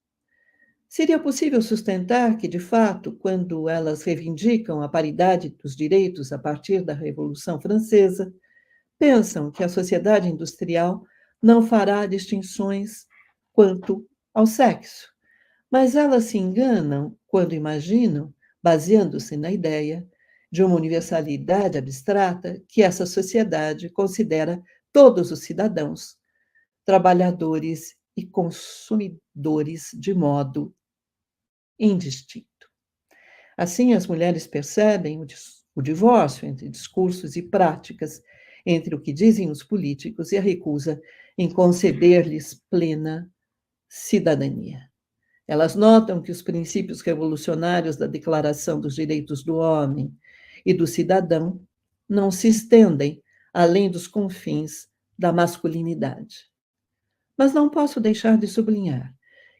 Seria possível sustentar que, de fato, quando elas reivindicam a paridade dos direitos a partir da Revolução Francesa, pensam que a sociedade industrial não fará distinções quanto ao sexo, mas elas se enganam quando imaginam, baseando-se na ideia de uma universalidade abstrata, que essa sociedade considera todos os cidadãos trabalhadores e consumidores de modo indistinto. Assim, as mulheres percebem o divórcio entre discursos e práticas, entre o que dizem os políticos e a recusa em conceder-lhes plena cidadania. Elas notam que os princípios revolucionários da Declaração dos Direitos do Homem e do Cidadão não se estendem além dos confins da masculinidade. Mas não posso deixar de sublinhar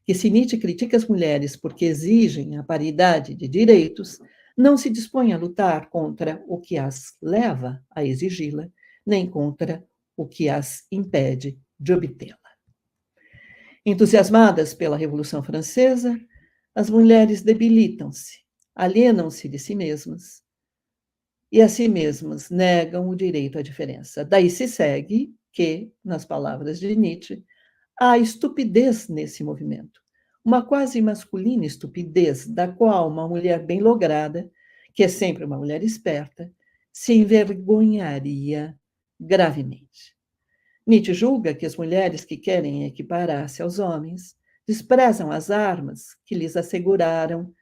que se Nietzsche critica as mulheres porque exigem a paridade de direitos, não se dispõe a lutar contra o que as leva a exigi-la, nem contra o que as impede de obtê-la. Entusiasmadas pela Revolução Francesa, as mulheres debilitam-se, alienam-se de si mesmas e a si mesmas negam o direito à diferença. Daí se segue que, nas palavras de Nietzsche, há estupidez nesse movimento, uma quase masculina estupidez, da qual uma mulher bem lograda, que é sempre uma mulher esperta, se envergonharia gravemente. Nietzsche julga que as mulheres que querem equiparar-se aos homens desprezam as armas que lhes asseguraram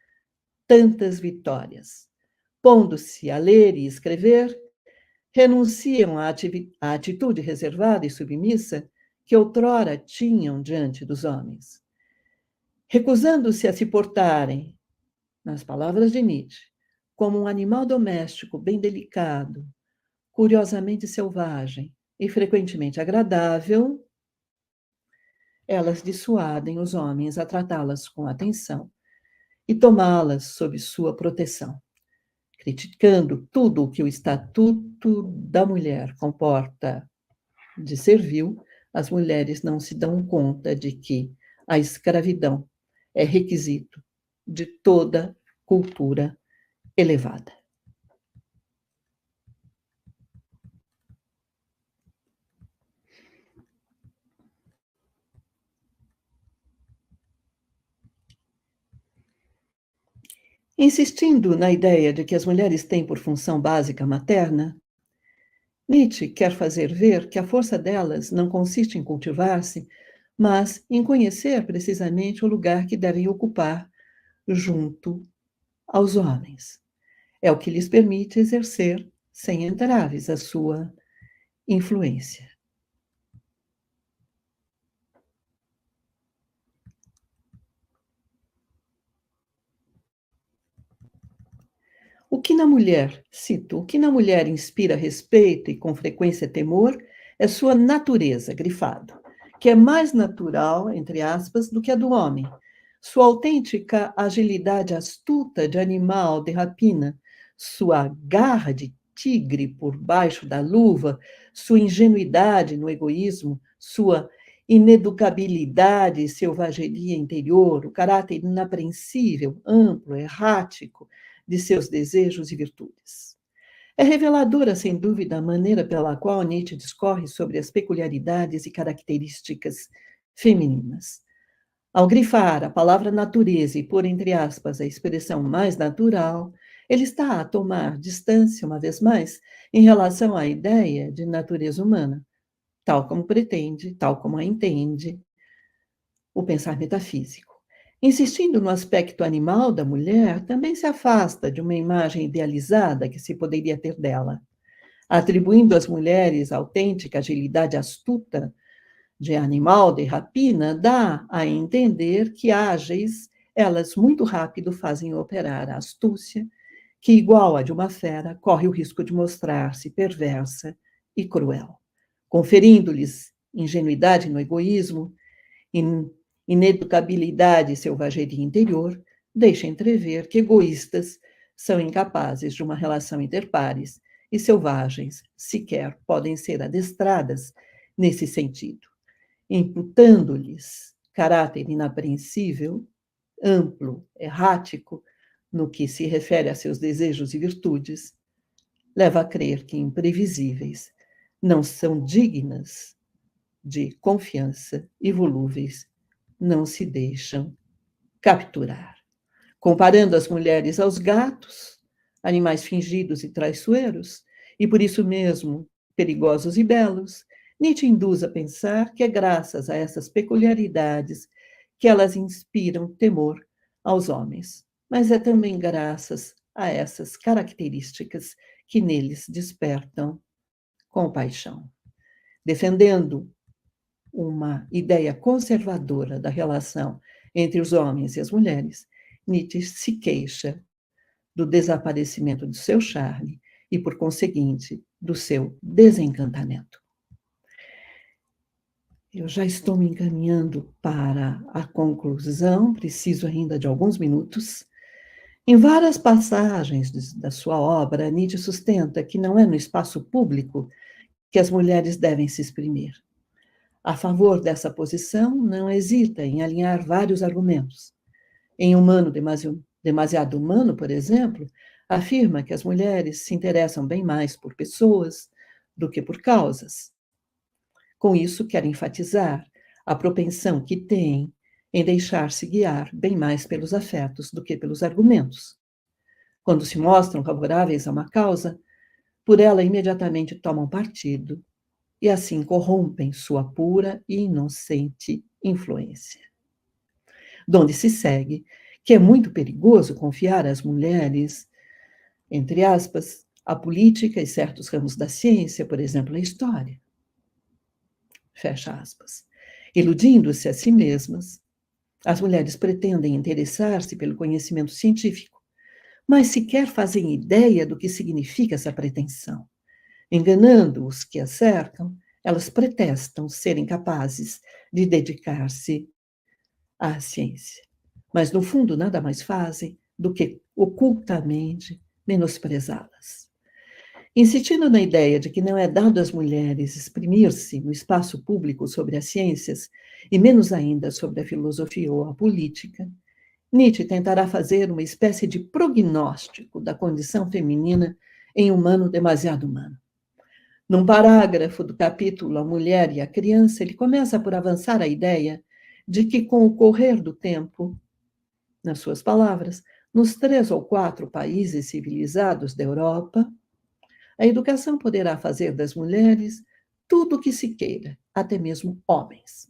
tantas vitórias. Pondo-se a ler e escrever, renunciam à atitude reservada e submissa que outrora tinham diante dos homens. Recusando-se a se portarem, nas palavras de Nietzsche, como um animal doméstico bem delicado, curiosamente selvagem, e frequentemente agradável, elas dissuadem os homens a tratá-las com atenção e tomá-las sob sua proteção, criticando tudo o que o Estatuto da Mulher comporta de servil. As mulheres não se dão conta de que a escravidão é requisito de toda cultura elevada. Insistindo na ideia de que as mulheres têm por função básica materna, Nietzsche quer fazer ver que a força delas não consiste em cultivar-se, mas em conhecer precisamente o lugar que devem ocupar junto aos homens. É o que lhes permite exercer, sem entraves, a sua influência. O que na mulher, cito, o que na mulher inspira respeito e com frequência temor é sua natureza, grifado, que é mais natural, entre aspas, do que a do homem. Sua autêntica agilidade astuta de animal de rapina, sua garra de tigre por baixo da luva, sua ingenuidade no egoísmo, sua ineducabilidade e selvageria interior, o caráter inapreensível, amplo, errático de seus desejos e virtudes. É reveladora, sem dúvida, a maneira pela qual Nietzsche discorre sobre as peculiaridades e características femininas. Ao grifar a palavra natureza e pôr entre aspas a expressão mais natural, ele está a tomar distância, uma vez mais, em relação à ideia de natureza humana, tal como pretende, tal como a entende o pensar metafísico. Insistindo no aspecto animal da mulher, também se afasta de uma imagem idealizada que se poderia ter dela, atribuindo às mulheres a autêntica agilidade astuta de animal de rapina, dá a entender que ágeis, elas muito rápido fazem operar a astúcia, que, igual a de uma fera, corre o risco de mostrar-se perversa e cruel, conferindo-lhes ingenuidade no egoísmo, ineducabilidade e selvageria interior, deixa entrever que egoístas são incapazes de uma relação interpares e selvagens sequer podem ser adestradas nesse sentido, imputando-lhes caráter inapreensível, amplo, errático, no que se refere a seus desejos e virtudes, leva a crer que imprevisíveis não são dignas de confiança e volúveis não se deixam capturar. Comparando as mulheres aos gatos, animais fingidos e traiçoeiros, e por isso mesmo perigosos e belos, Nietzsche induz a pensar que é graças a essas peculiaridades que elas inspiram temor aos homens, mas é também graças a essas características que neles despertam compaixão. Defendendo uma ideia conservadora da relação entre os homens e as mulheres, Nietzsche se queixa do desaparecimento do seu charme e, por conseguinte, do seu desencantamento. Eu já estou me encaminhando para a conclusão, preciso ainda de alguns minutos. Em várias passagens da sua obra, Nietzsche sustenta que não é no espaço público que as mulheres devem se exprimir. A favor dessa posição, não hesita em alinhar vários argumentos. Em Humano Demasiado Humano, por exemplo, afirma que as mulheres se interessam bem mais por pessoas do que por causas. Com isso, quer enfatizar a propensão que têm em deixar-se guiar bem mais pelos afetos do que pelos argumentos. Quando se mostram favoráveis a uma causa, por ela imediatamente tomam partido e assim corrompem sua pura e inocente influência. Donde se segue que é muito perigoso confiar às mulheres, entre aspas, a política e certos ramos da ciência, por exemplo, a história. Fecha aspas. Iludindo-se a si mesmas, as mulheres pretendem interessar-se pelo conhecimento científico, mas sequer fazem ideia do que significa essa pretensão. Enganando os que as cercam, Elas pretextam serem capazes de dedicar-se à ciência, mas no fundo nada mais fazem do que ocultamente menosprezá-las. Insistindo na ideia de que não é dado às mulheres exprimir-se no espaço público sobre as ciências, e menos ainda sobre a filosofia ou a política, Nietzsche tentará fazer uma espécie de prognóstico da condição feminina em Humano Demasiado Humano. Num parágrafo do capítulo A Mulher e a Criança, ele começa por avançar a ideia de que, com o correr do tempo, nas suas palavras, nos 3 ou 4 países civilizados da Europa, a educação poderá fazer das mulheres tudo o que se queira, até mesmo homens.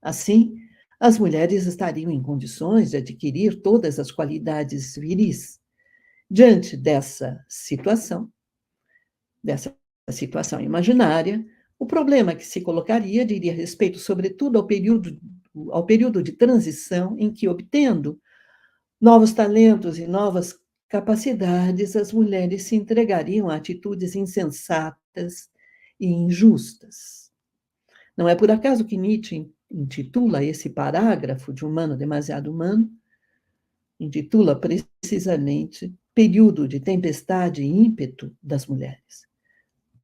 Assim, as mulheres estariam em condições de adquirir todas as qualidades viris. Diante dessa situação imaginária, o problema que se colocaria diria respeito, sobretudo, ao período de transição em que, obtendo novos talentos e novas capacidades, as mulheres se entregariam a atitudes insensatas e injustas. Não é por acaso que Nietzsche intitula esse parágrafo de Humano Demasiado Humano, intitula precisamente Período de Tempestade e Ímpeto das Mulheres.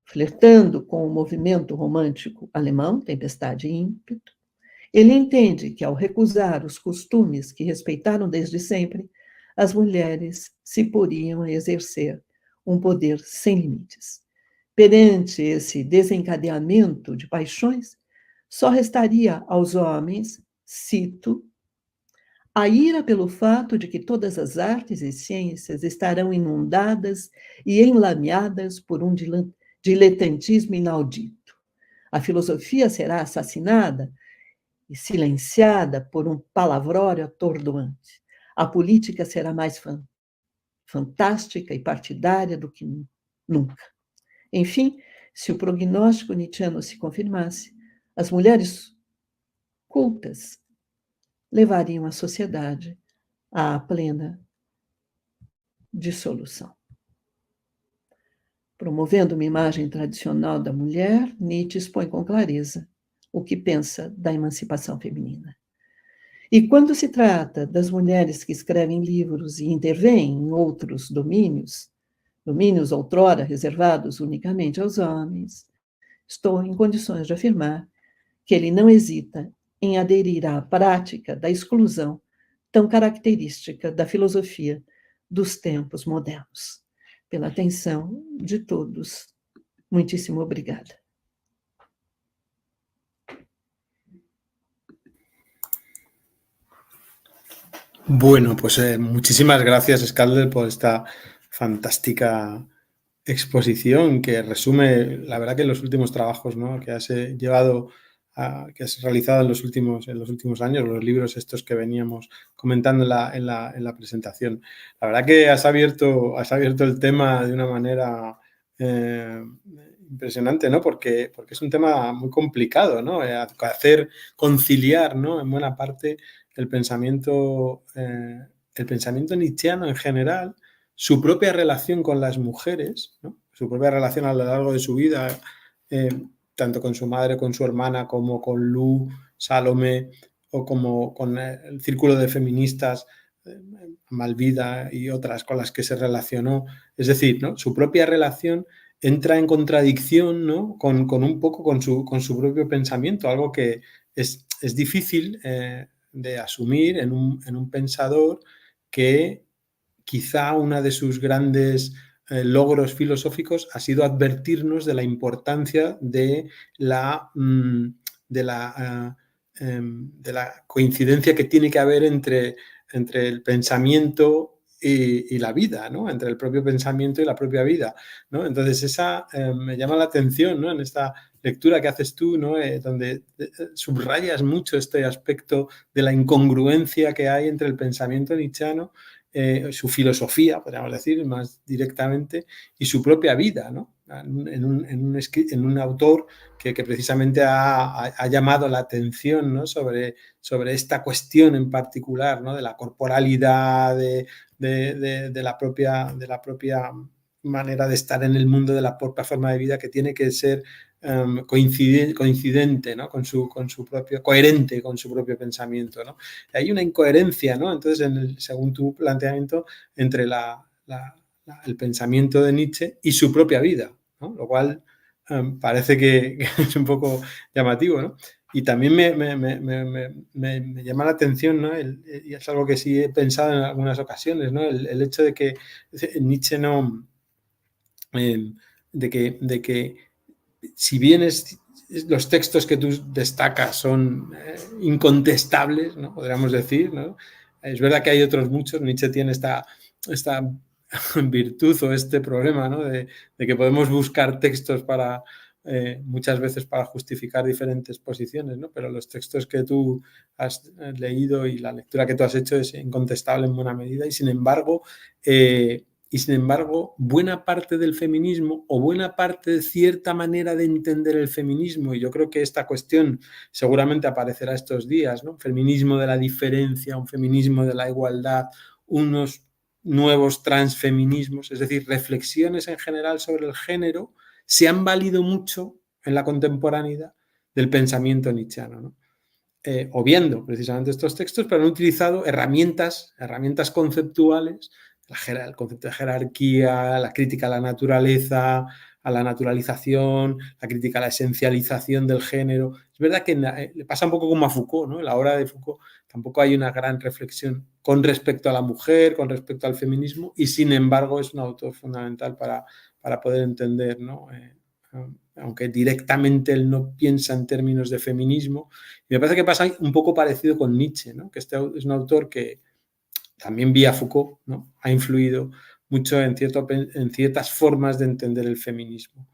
Flertando com o movimento romântico alemão, Tempestade e Ímpeto, ele entende que, ao recusar os costumes que respeitaram desde sempre, as mulheres se poriam a exercer um poder sem limites. Perante esse desencadeamento de paixões, só restaria aos homens, cito, a ira pelo fato de que todas as artes e ciências estarão inundadas e enlameadas por um diletantismo inaudito. A filosofia será assassinada e silenciada por um palavrório atordoante. A política será mais fantástica e partidária do que nunca. Enfim, se o prognóstico nietzschiano se confirmasse, as mulheres cultas levariam a sociedade à plena dissolução. Promovendo uma imagem tradicional da mulher, Nietzsche expõe com clareza o que pensa da emancipação feminina. E quando se trata das mulheres que escrevem livros e intervêm em outros domínios outrora reservados unicamente aos homens, estou em condições de afirmar que ele não hesita em aderir à prática da exclusão tão característica da filosofia dos tempos modernos. Pela atenção de todos, muitíssimo obrigada. Bueno, pues muchísimas gracias, Scalder, por esta fantástica exposición que resume, la verdad, que los últimos trabajos, ¿no?, que has llevado, que has realizado en los últimos años, los libros estos que veníamos comentando en la presentación. La verdad que has abierto el tema de una manera impresionante, ¿no? Porque es un tema muy complicado, ¿no? Conciliar, ¿no?, en buena parte el pensamiento nietzscheano en general, su propia relación con las mujeres, ¿no?, su propia relación a lo largo de su vida, tanto con su madre, con su hermana, como con Lu, Salomé, o como con el círculo de feministas, Malvida y otras con las que se relacionó. Es decir, ¿no?, su propia relación entra en contradicción, ¿no?, con un poco con su propio pensamiento, algo que es difícil de asumir en un pensador que quizá uno de sus grandes logros filosóficos ha sido advertirnos de la importancia de la coincidencia que tiene que haber entre el pensamiento y la vida, ¿no?, entre el propio pensamiento y la propia vida, ¿no? Entonces esa me llama la atención, ¿no?, en esta lectura que haces tú, ¿no?, donde subrayas mucho este aspecto de la incongruencia que hay entre el pensamiento nietzscheano, su filosofía, podríamos decir más directamente, y su propia vida, ¿no?, en un autor que precisamente ha llamado la atención, ¿no?, sobre esta cuestión en particular, ¿no?, de la corporalidad, de la propia manera de estar en el mundo de la propia forma de vida que tiene que ser coincidente, ¿no? con su propio, coherente con su propio pensamiento, ¿no? Hay una incoherencia, ¿no? Entonces, según tu planteamiento, entre el pensamiento de Nietzsche y su propia vida, ¿no? Lo cual parece que es un poco llamativo, ¿no? Y también me llama la atención, ¿no? Y es algo que sí he pensado en algunas ocasiones, ¿no? El hecho de que Nietzsche no... de que si bien los textos que tú destacas son incontestables, ¿no? Podríamos decir, ¿no? Es verdad que hay otros muchos. Nietzsche tiene esta virtud o este problema, ¿no? de que podemos buscar textos para muchas veces para justificar diferentes posiciones, ¿no? Pero los textos que tú has leído y la lectura que tú has hecho es incontestable en buena medida, y sin embargo, buena parte del feminismo, o buena parte de cierta manera de entender el feminismo, y yo creo que esta cuestión seguramente aparecerá estos días, ¿no? Un feminismo de la diferencia, un feminismo de la igualdad, unos nuevos transfeminismos, es decir, reflexiones en general sobre el género, se han valido mucho en la contemporaneidad del pensamiento nietzscheano, ¿no? O viendo precisamente estos textos, pero han utilizado herramientas conceptuales, el concepto de jerarquía, la crítica a la naturaleza, a la naturalización, la crítica a la esencialización del género. Es verdad que le pasa un poco como a Foucault, ¿no? En la obra de Foucault tampoco hay una gran reflexión con respecto a la mujer, con respecto al feminismo, y sin embargo es un autor fundamental para poder entender, ¿no? Aunque directamente él no piensa en términos de feminismo. Y me parece que pasa un poco parecido con Nietzsche, ¿no? Que este es un autor que también vía Foucault, ¿no? Ha influido mucho en ciertas formas de entender el feminismo.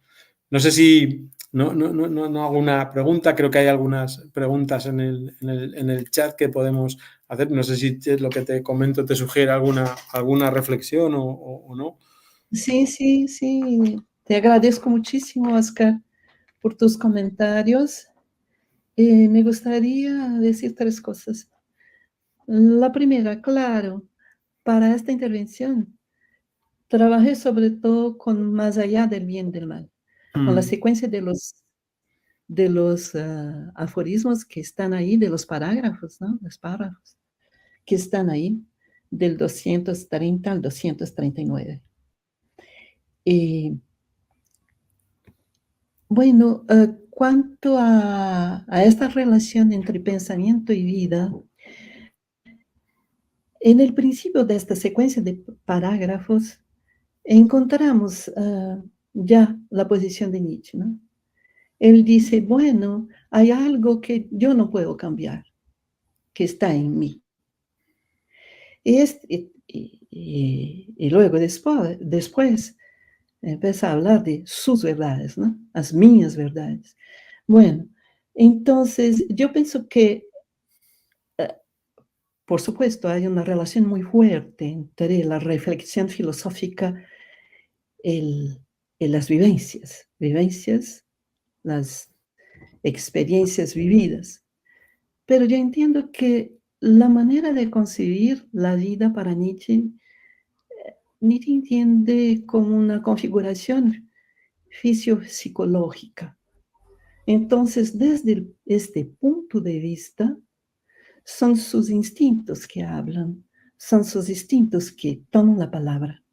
No sé si no hago una pregunta, creo que hay algunas preguntas en el chat que podemos hacer. No sé si lo que te comento te sugiere alguna reflexión o no. Sí, sí, sí. Te agradezco muchísimo, Oscar, por tus comentarios. Me gustaría decir tres cosas. La primera, claro, para esta intervención trabajé sobre todo con más allá del bien y del mal, con la secuencia de los aforismos que están ahí, de los parágrafos, ¿no? Los párrafos que están ahí, del 230 al 239. Bueno, cuanto a esta relación entre pensamiento y vida, en el principio de esta secuencia de parágrafos encontramos ya la posición de Nietzsche, ¿no? Él dice, bueno, hay algo que yo no puedo cambiar, que está en mí. Y luego después empieza a hablar de sus verdades, ¿no? Las mías verdades. Bueno, entonces yo pienso que, por supuesto, hay una relación muy fuerte entre la reflexión filosófica y las vivencias, las experiencias vividas. Pero yo entiendo que la manera de concebir la vida para Nietzsche, Nietzsche entiende como una configuración fisiopsicológica. Entonces, desde este punto de vista, son sus instintos que hablan, son sus instintos que toman la palabra.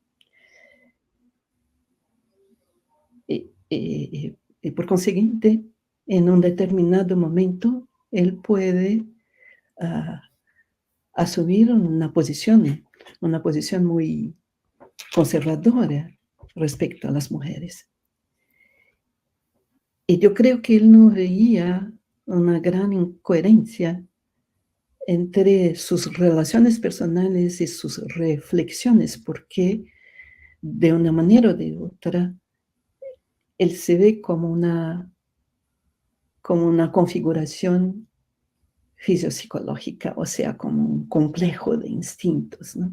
Y por consiguiente, en un determinado momento, él puede asumir una posición muy conservadora respecto a las mujeres. Y yo creo que él no veía una gran incoherencia entre sus relaciones personales y sus reflexiones, porque de una manera o de otra, él se ve como una configuración fisiopsicológica, o sea, como un complejo de instintos, ¿no?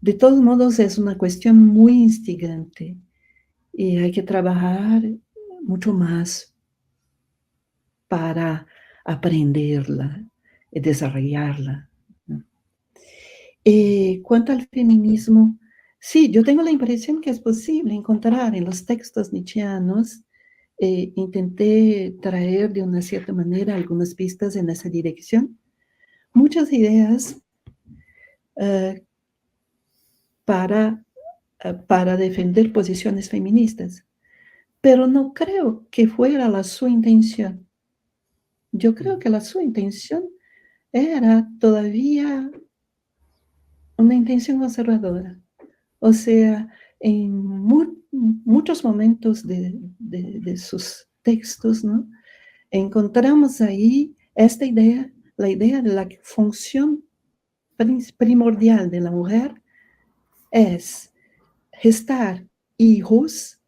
De todos modos, es una cuestión muy instigante y hay que trabajar mucho más para aprenderla y desarrollarla, ¿no? Cuanto al feminismo, Sí, yo tengo la impresión que es posible encontrar en los textos nietzscheanos, intenté traer de una cierta manera algunas pistas en esa dirección, muchas ideas eh, para, para defender posiciones feministas, pero no creo que fuera la su intención. Yo creo que la su intención era todavía una intención conservadora. O sea, en muchos momentos de sus textos, ¿no? Encontramos ahí esta idea, la idea de la función primordial de la mujer es gestar hijos,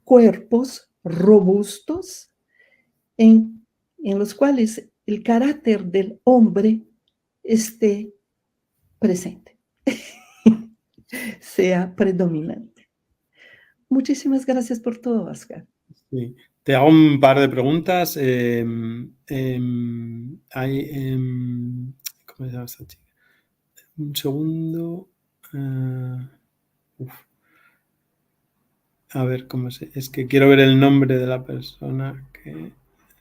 cuerpos robustos, en los cuales el carácter del hombre esté presente, sea predominante. Muchísimas gracias por todo, Oscar. Sí. Te hago un par de preguntas. ¿Cómo se llama esta chica? Un segundo. Uf. A ver, ¿cómo se...? Es que quiero ver el nombre de la persona que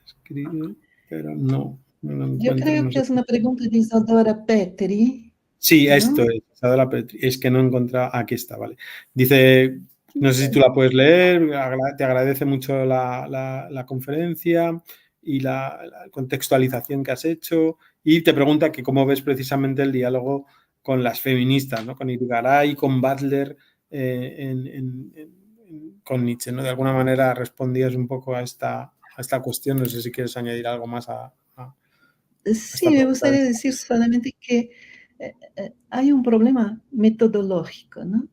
escribe, pero no lo Yo encuentro. creo No que sé. es una pregunta de Isadora Petri, Sí, esto ¿no? es. Isadora Petri. Es que no he encontrado. Aquí está, vale. Dice, no sé si tú la puedes leer, te agradece mucho la conferencia y la contextualización que has hecho, y te pregunta que cómo ves precisamente el diálogo con las feministas, ¿no? Con Irigaray, con Butler, con Nietzsche, ¿no? De alguna manera respondías un poco a esta cuestión. No sé si quieres añadir algo más a esta Sí, me pregunta. gustaría decir solamente que hay un problema metodológico, ¿no?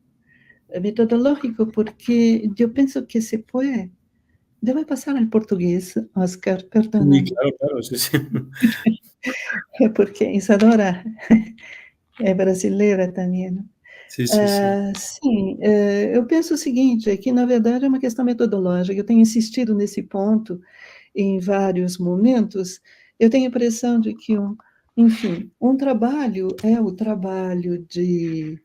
Metodológico porque yo pienso que se puede. Debe pasar al portugués, Oscar, Sí, perdóname, claro, claro, sí, sí. porque Isadora é brasileira também, né? Sí, sí, sí. Sim, eu penso o seguinte, que na verdade é uma questão metodológica, eu tenho insistido nesse ponto em vários momentos, eu tenho a impressão de que, enfim, um trabalho é o trabalho de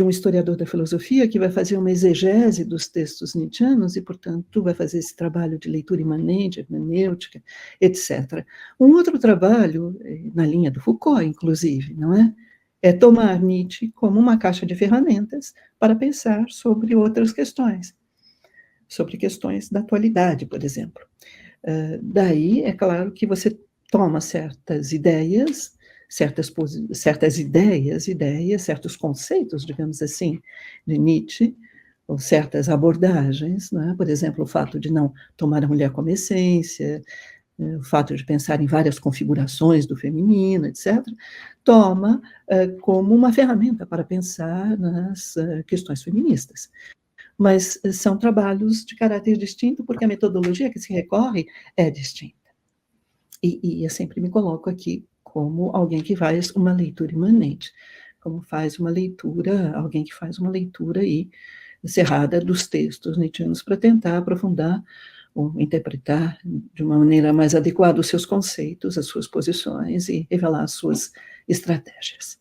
um historiador da filosofia que vai fazer uma exegese dos textos nietzschianos e, portanto, vai fazer esse trabalho de leitura imanente, hermenêutica, etc. Um outro trabalho, na linha do Foucault, inclusive, não é? É tomar Nietzsche como uma caixa de ferramentas para pensar sobre outras questões, sobre questões da atualidade, por exemplo. Daí, é claro que você toma certas ideias, certos conceitos, digamos assim, de Nietzsche, ou certas abordagens, né? Por exemplo, o fato de não tomar a mulher como essência, o fato de pensar em várias configurações do feminino, etc., toma como uma ferramenta para pensar nas questões feministas. Mas são trabalhos de caráter distinto, porque a metodologia que se recorre é distinta. E eu sempre me coloco aqui como alguém que faz uma leitura imanente, como faz uma leitura, alguém que faz uma leitura aí cerrada dos textos nietzschianos para tentar aprofundar ou interpretar de uma maneira mais adequada os seus conceitos, as suas posições e revelar as suas estratégias.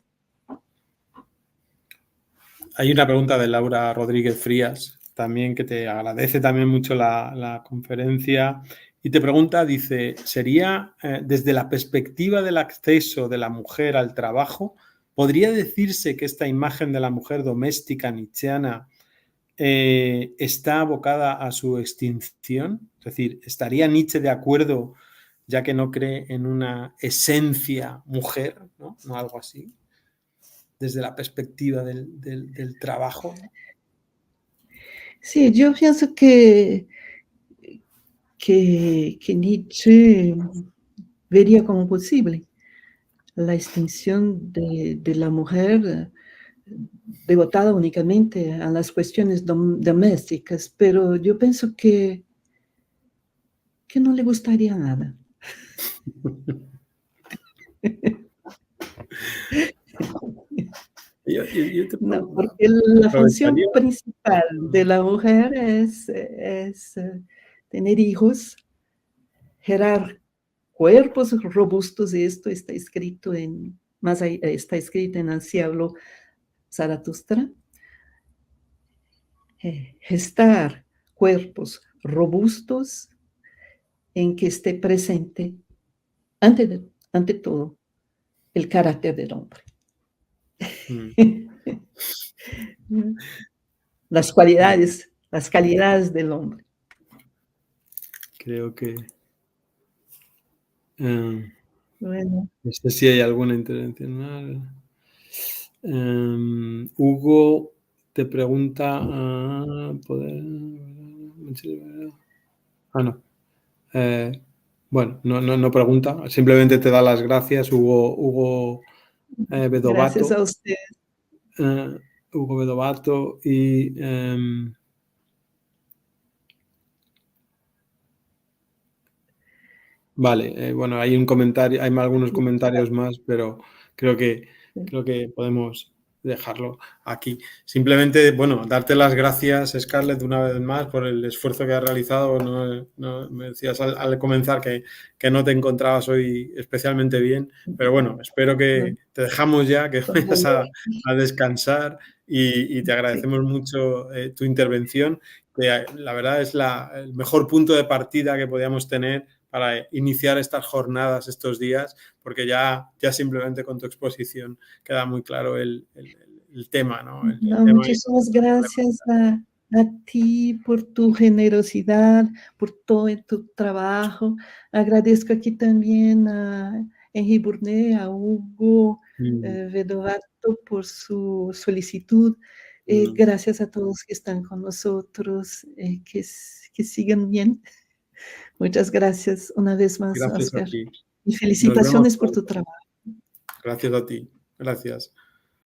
Hay una pregunta de Laura Rodríguez Frías, también que te agradece también mucho la conferencia, y te pregunta, dice, ¿sería desde la perspectiva del acceso de la mujer al trabajo, podría decirse que esta imagen de la mujer doméstica nietzscheana está abocada a su extinción? Es decir, ¿estaría Nietzsche de acuerdo, ya que no cree en una esencia mujer, ¿no? No algo así, desde la perspectiva del trabajo? Sí, yo pienso que Nietzsche vería como posible la extinción de la mujer devotada únicamente a las cuestiones domésticas, pero yo pienso que no le gustaría nada. No, porque la función Aprovecharía. principal de la mujer es tener hijos, gerar cuerpos robustos. Esto está escrito en Anciano Zaratustra. gestar cuerpos robustos en que esté presente, ante todo, el carácter del hombre. Mm. Las cualidades, las calidades del hombre. Creo que... Bueno, no sé si hay alguna intervención. Hugo te pregunta... no. Bueno, no pregunta, simplemente te da las gracias, Hugo gracias Bedovato. a usted. Hugo Bedovato y... vale, bueno, hay un comentario, hay algunos comentarios más, pero creo que podemos dejarlo aquí. Simplemente, bueno, darte las gracias, Scarlett, una vez más por el esfuerzo que has realizado. Me decías al comenzar que no te encontrabas hoy especialmente bien, pero bueno, espero que te dejamos ya, que vayas a descansar y te agradecemos mucho tu intervención, que la verdad es el mejor punto de partida que podíamos tener para iniciar estas jornadas estos días, porque ya simplemente con tu exposición queda muy claro el tema, ¿no? El tema Muchísimas gracias a ti por tu generosidad, por todo tu trabajo. Agradezco aquí también a Henry Burnet, a Hugo Bedovato por su solicitud. Gracias a todos que están con nosotros, que sigan bien. Muchas gracias una vez más, Gracias a Oscar. ti. Y Nos vemos felicitaciones por tu pronto. trabajo. Gracias a ti. Gracias.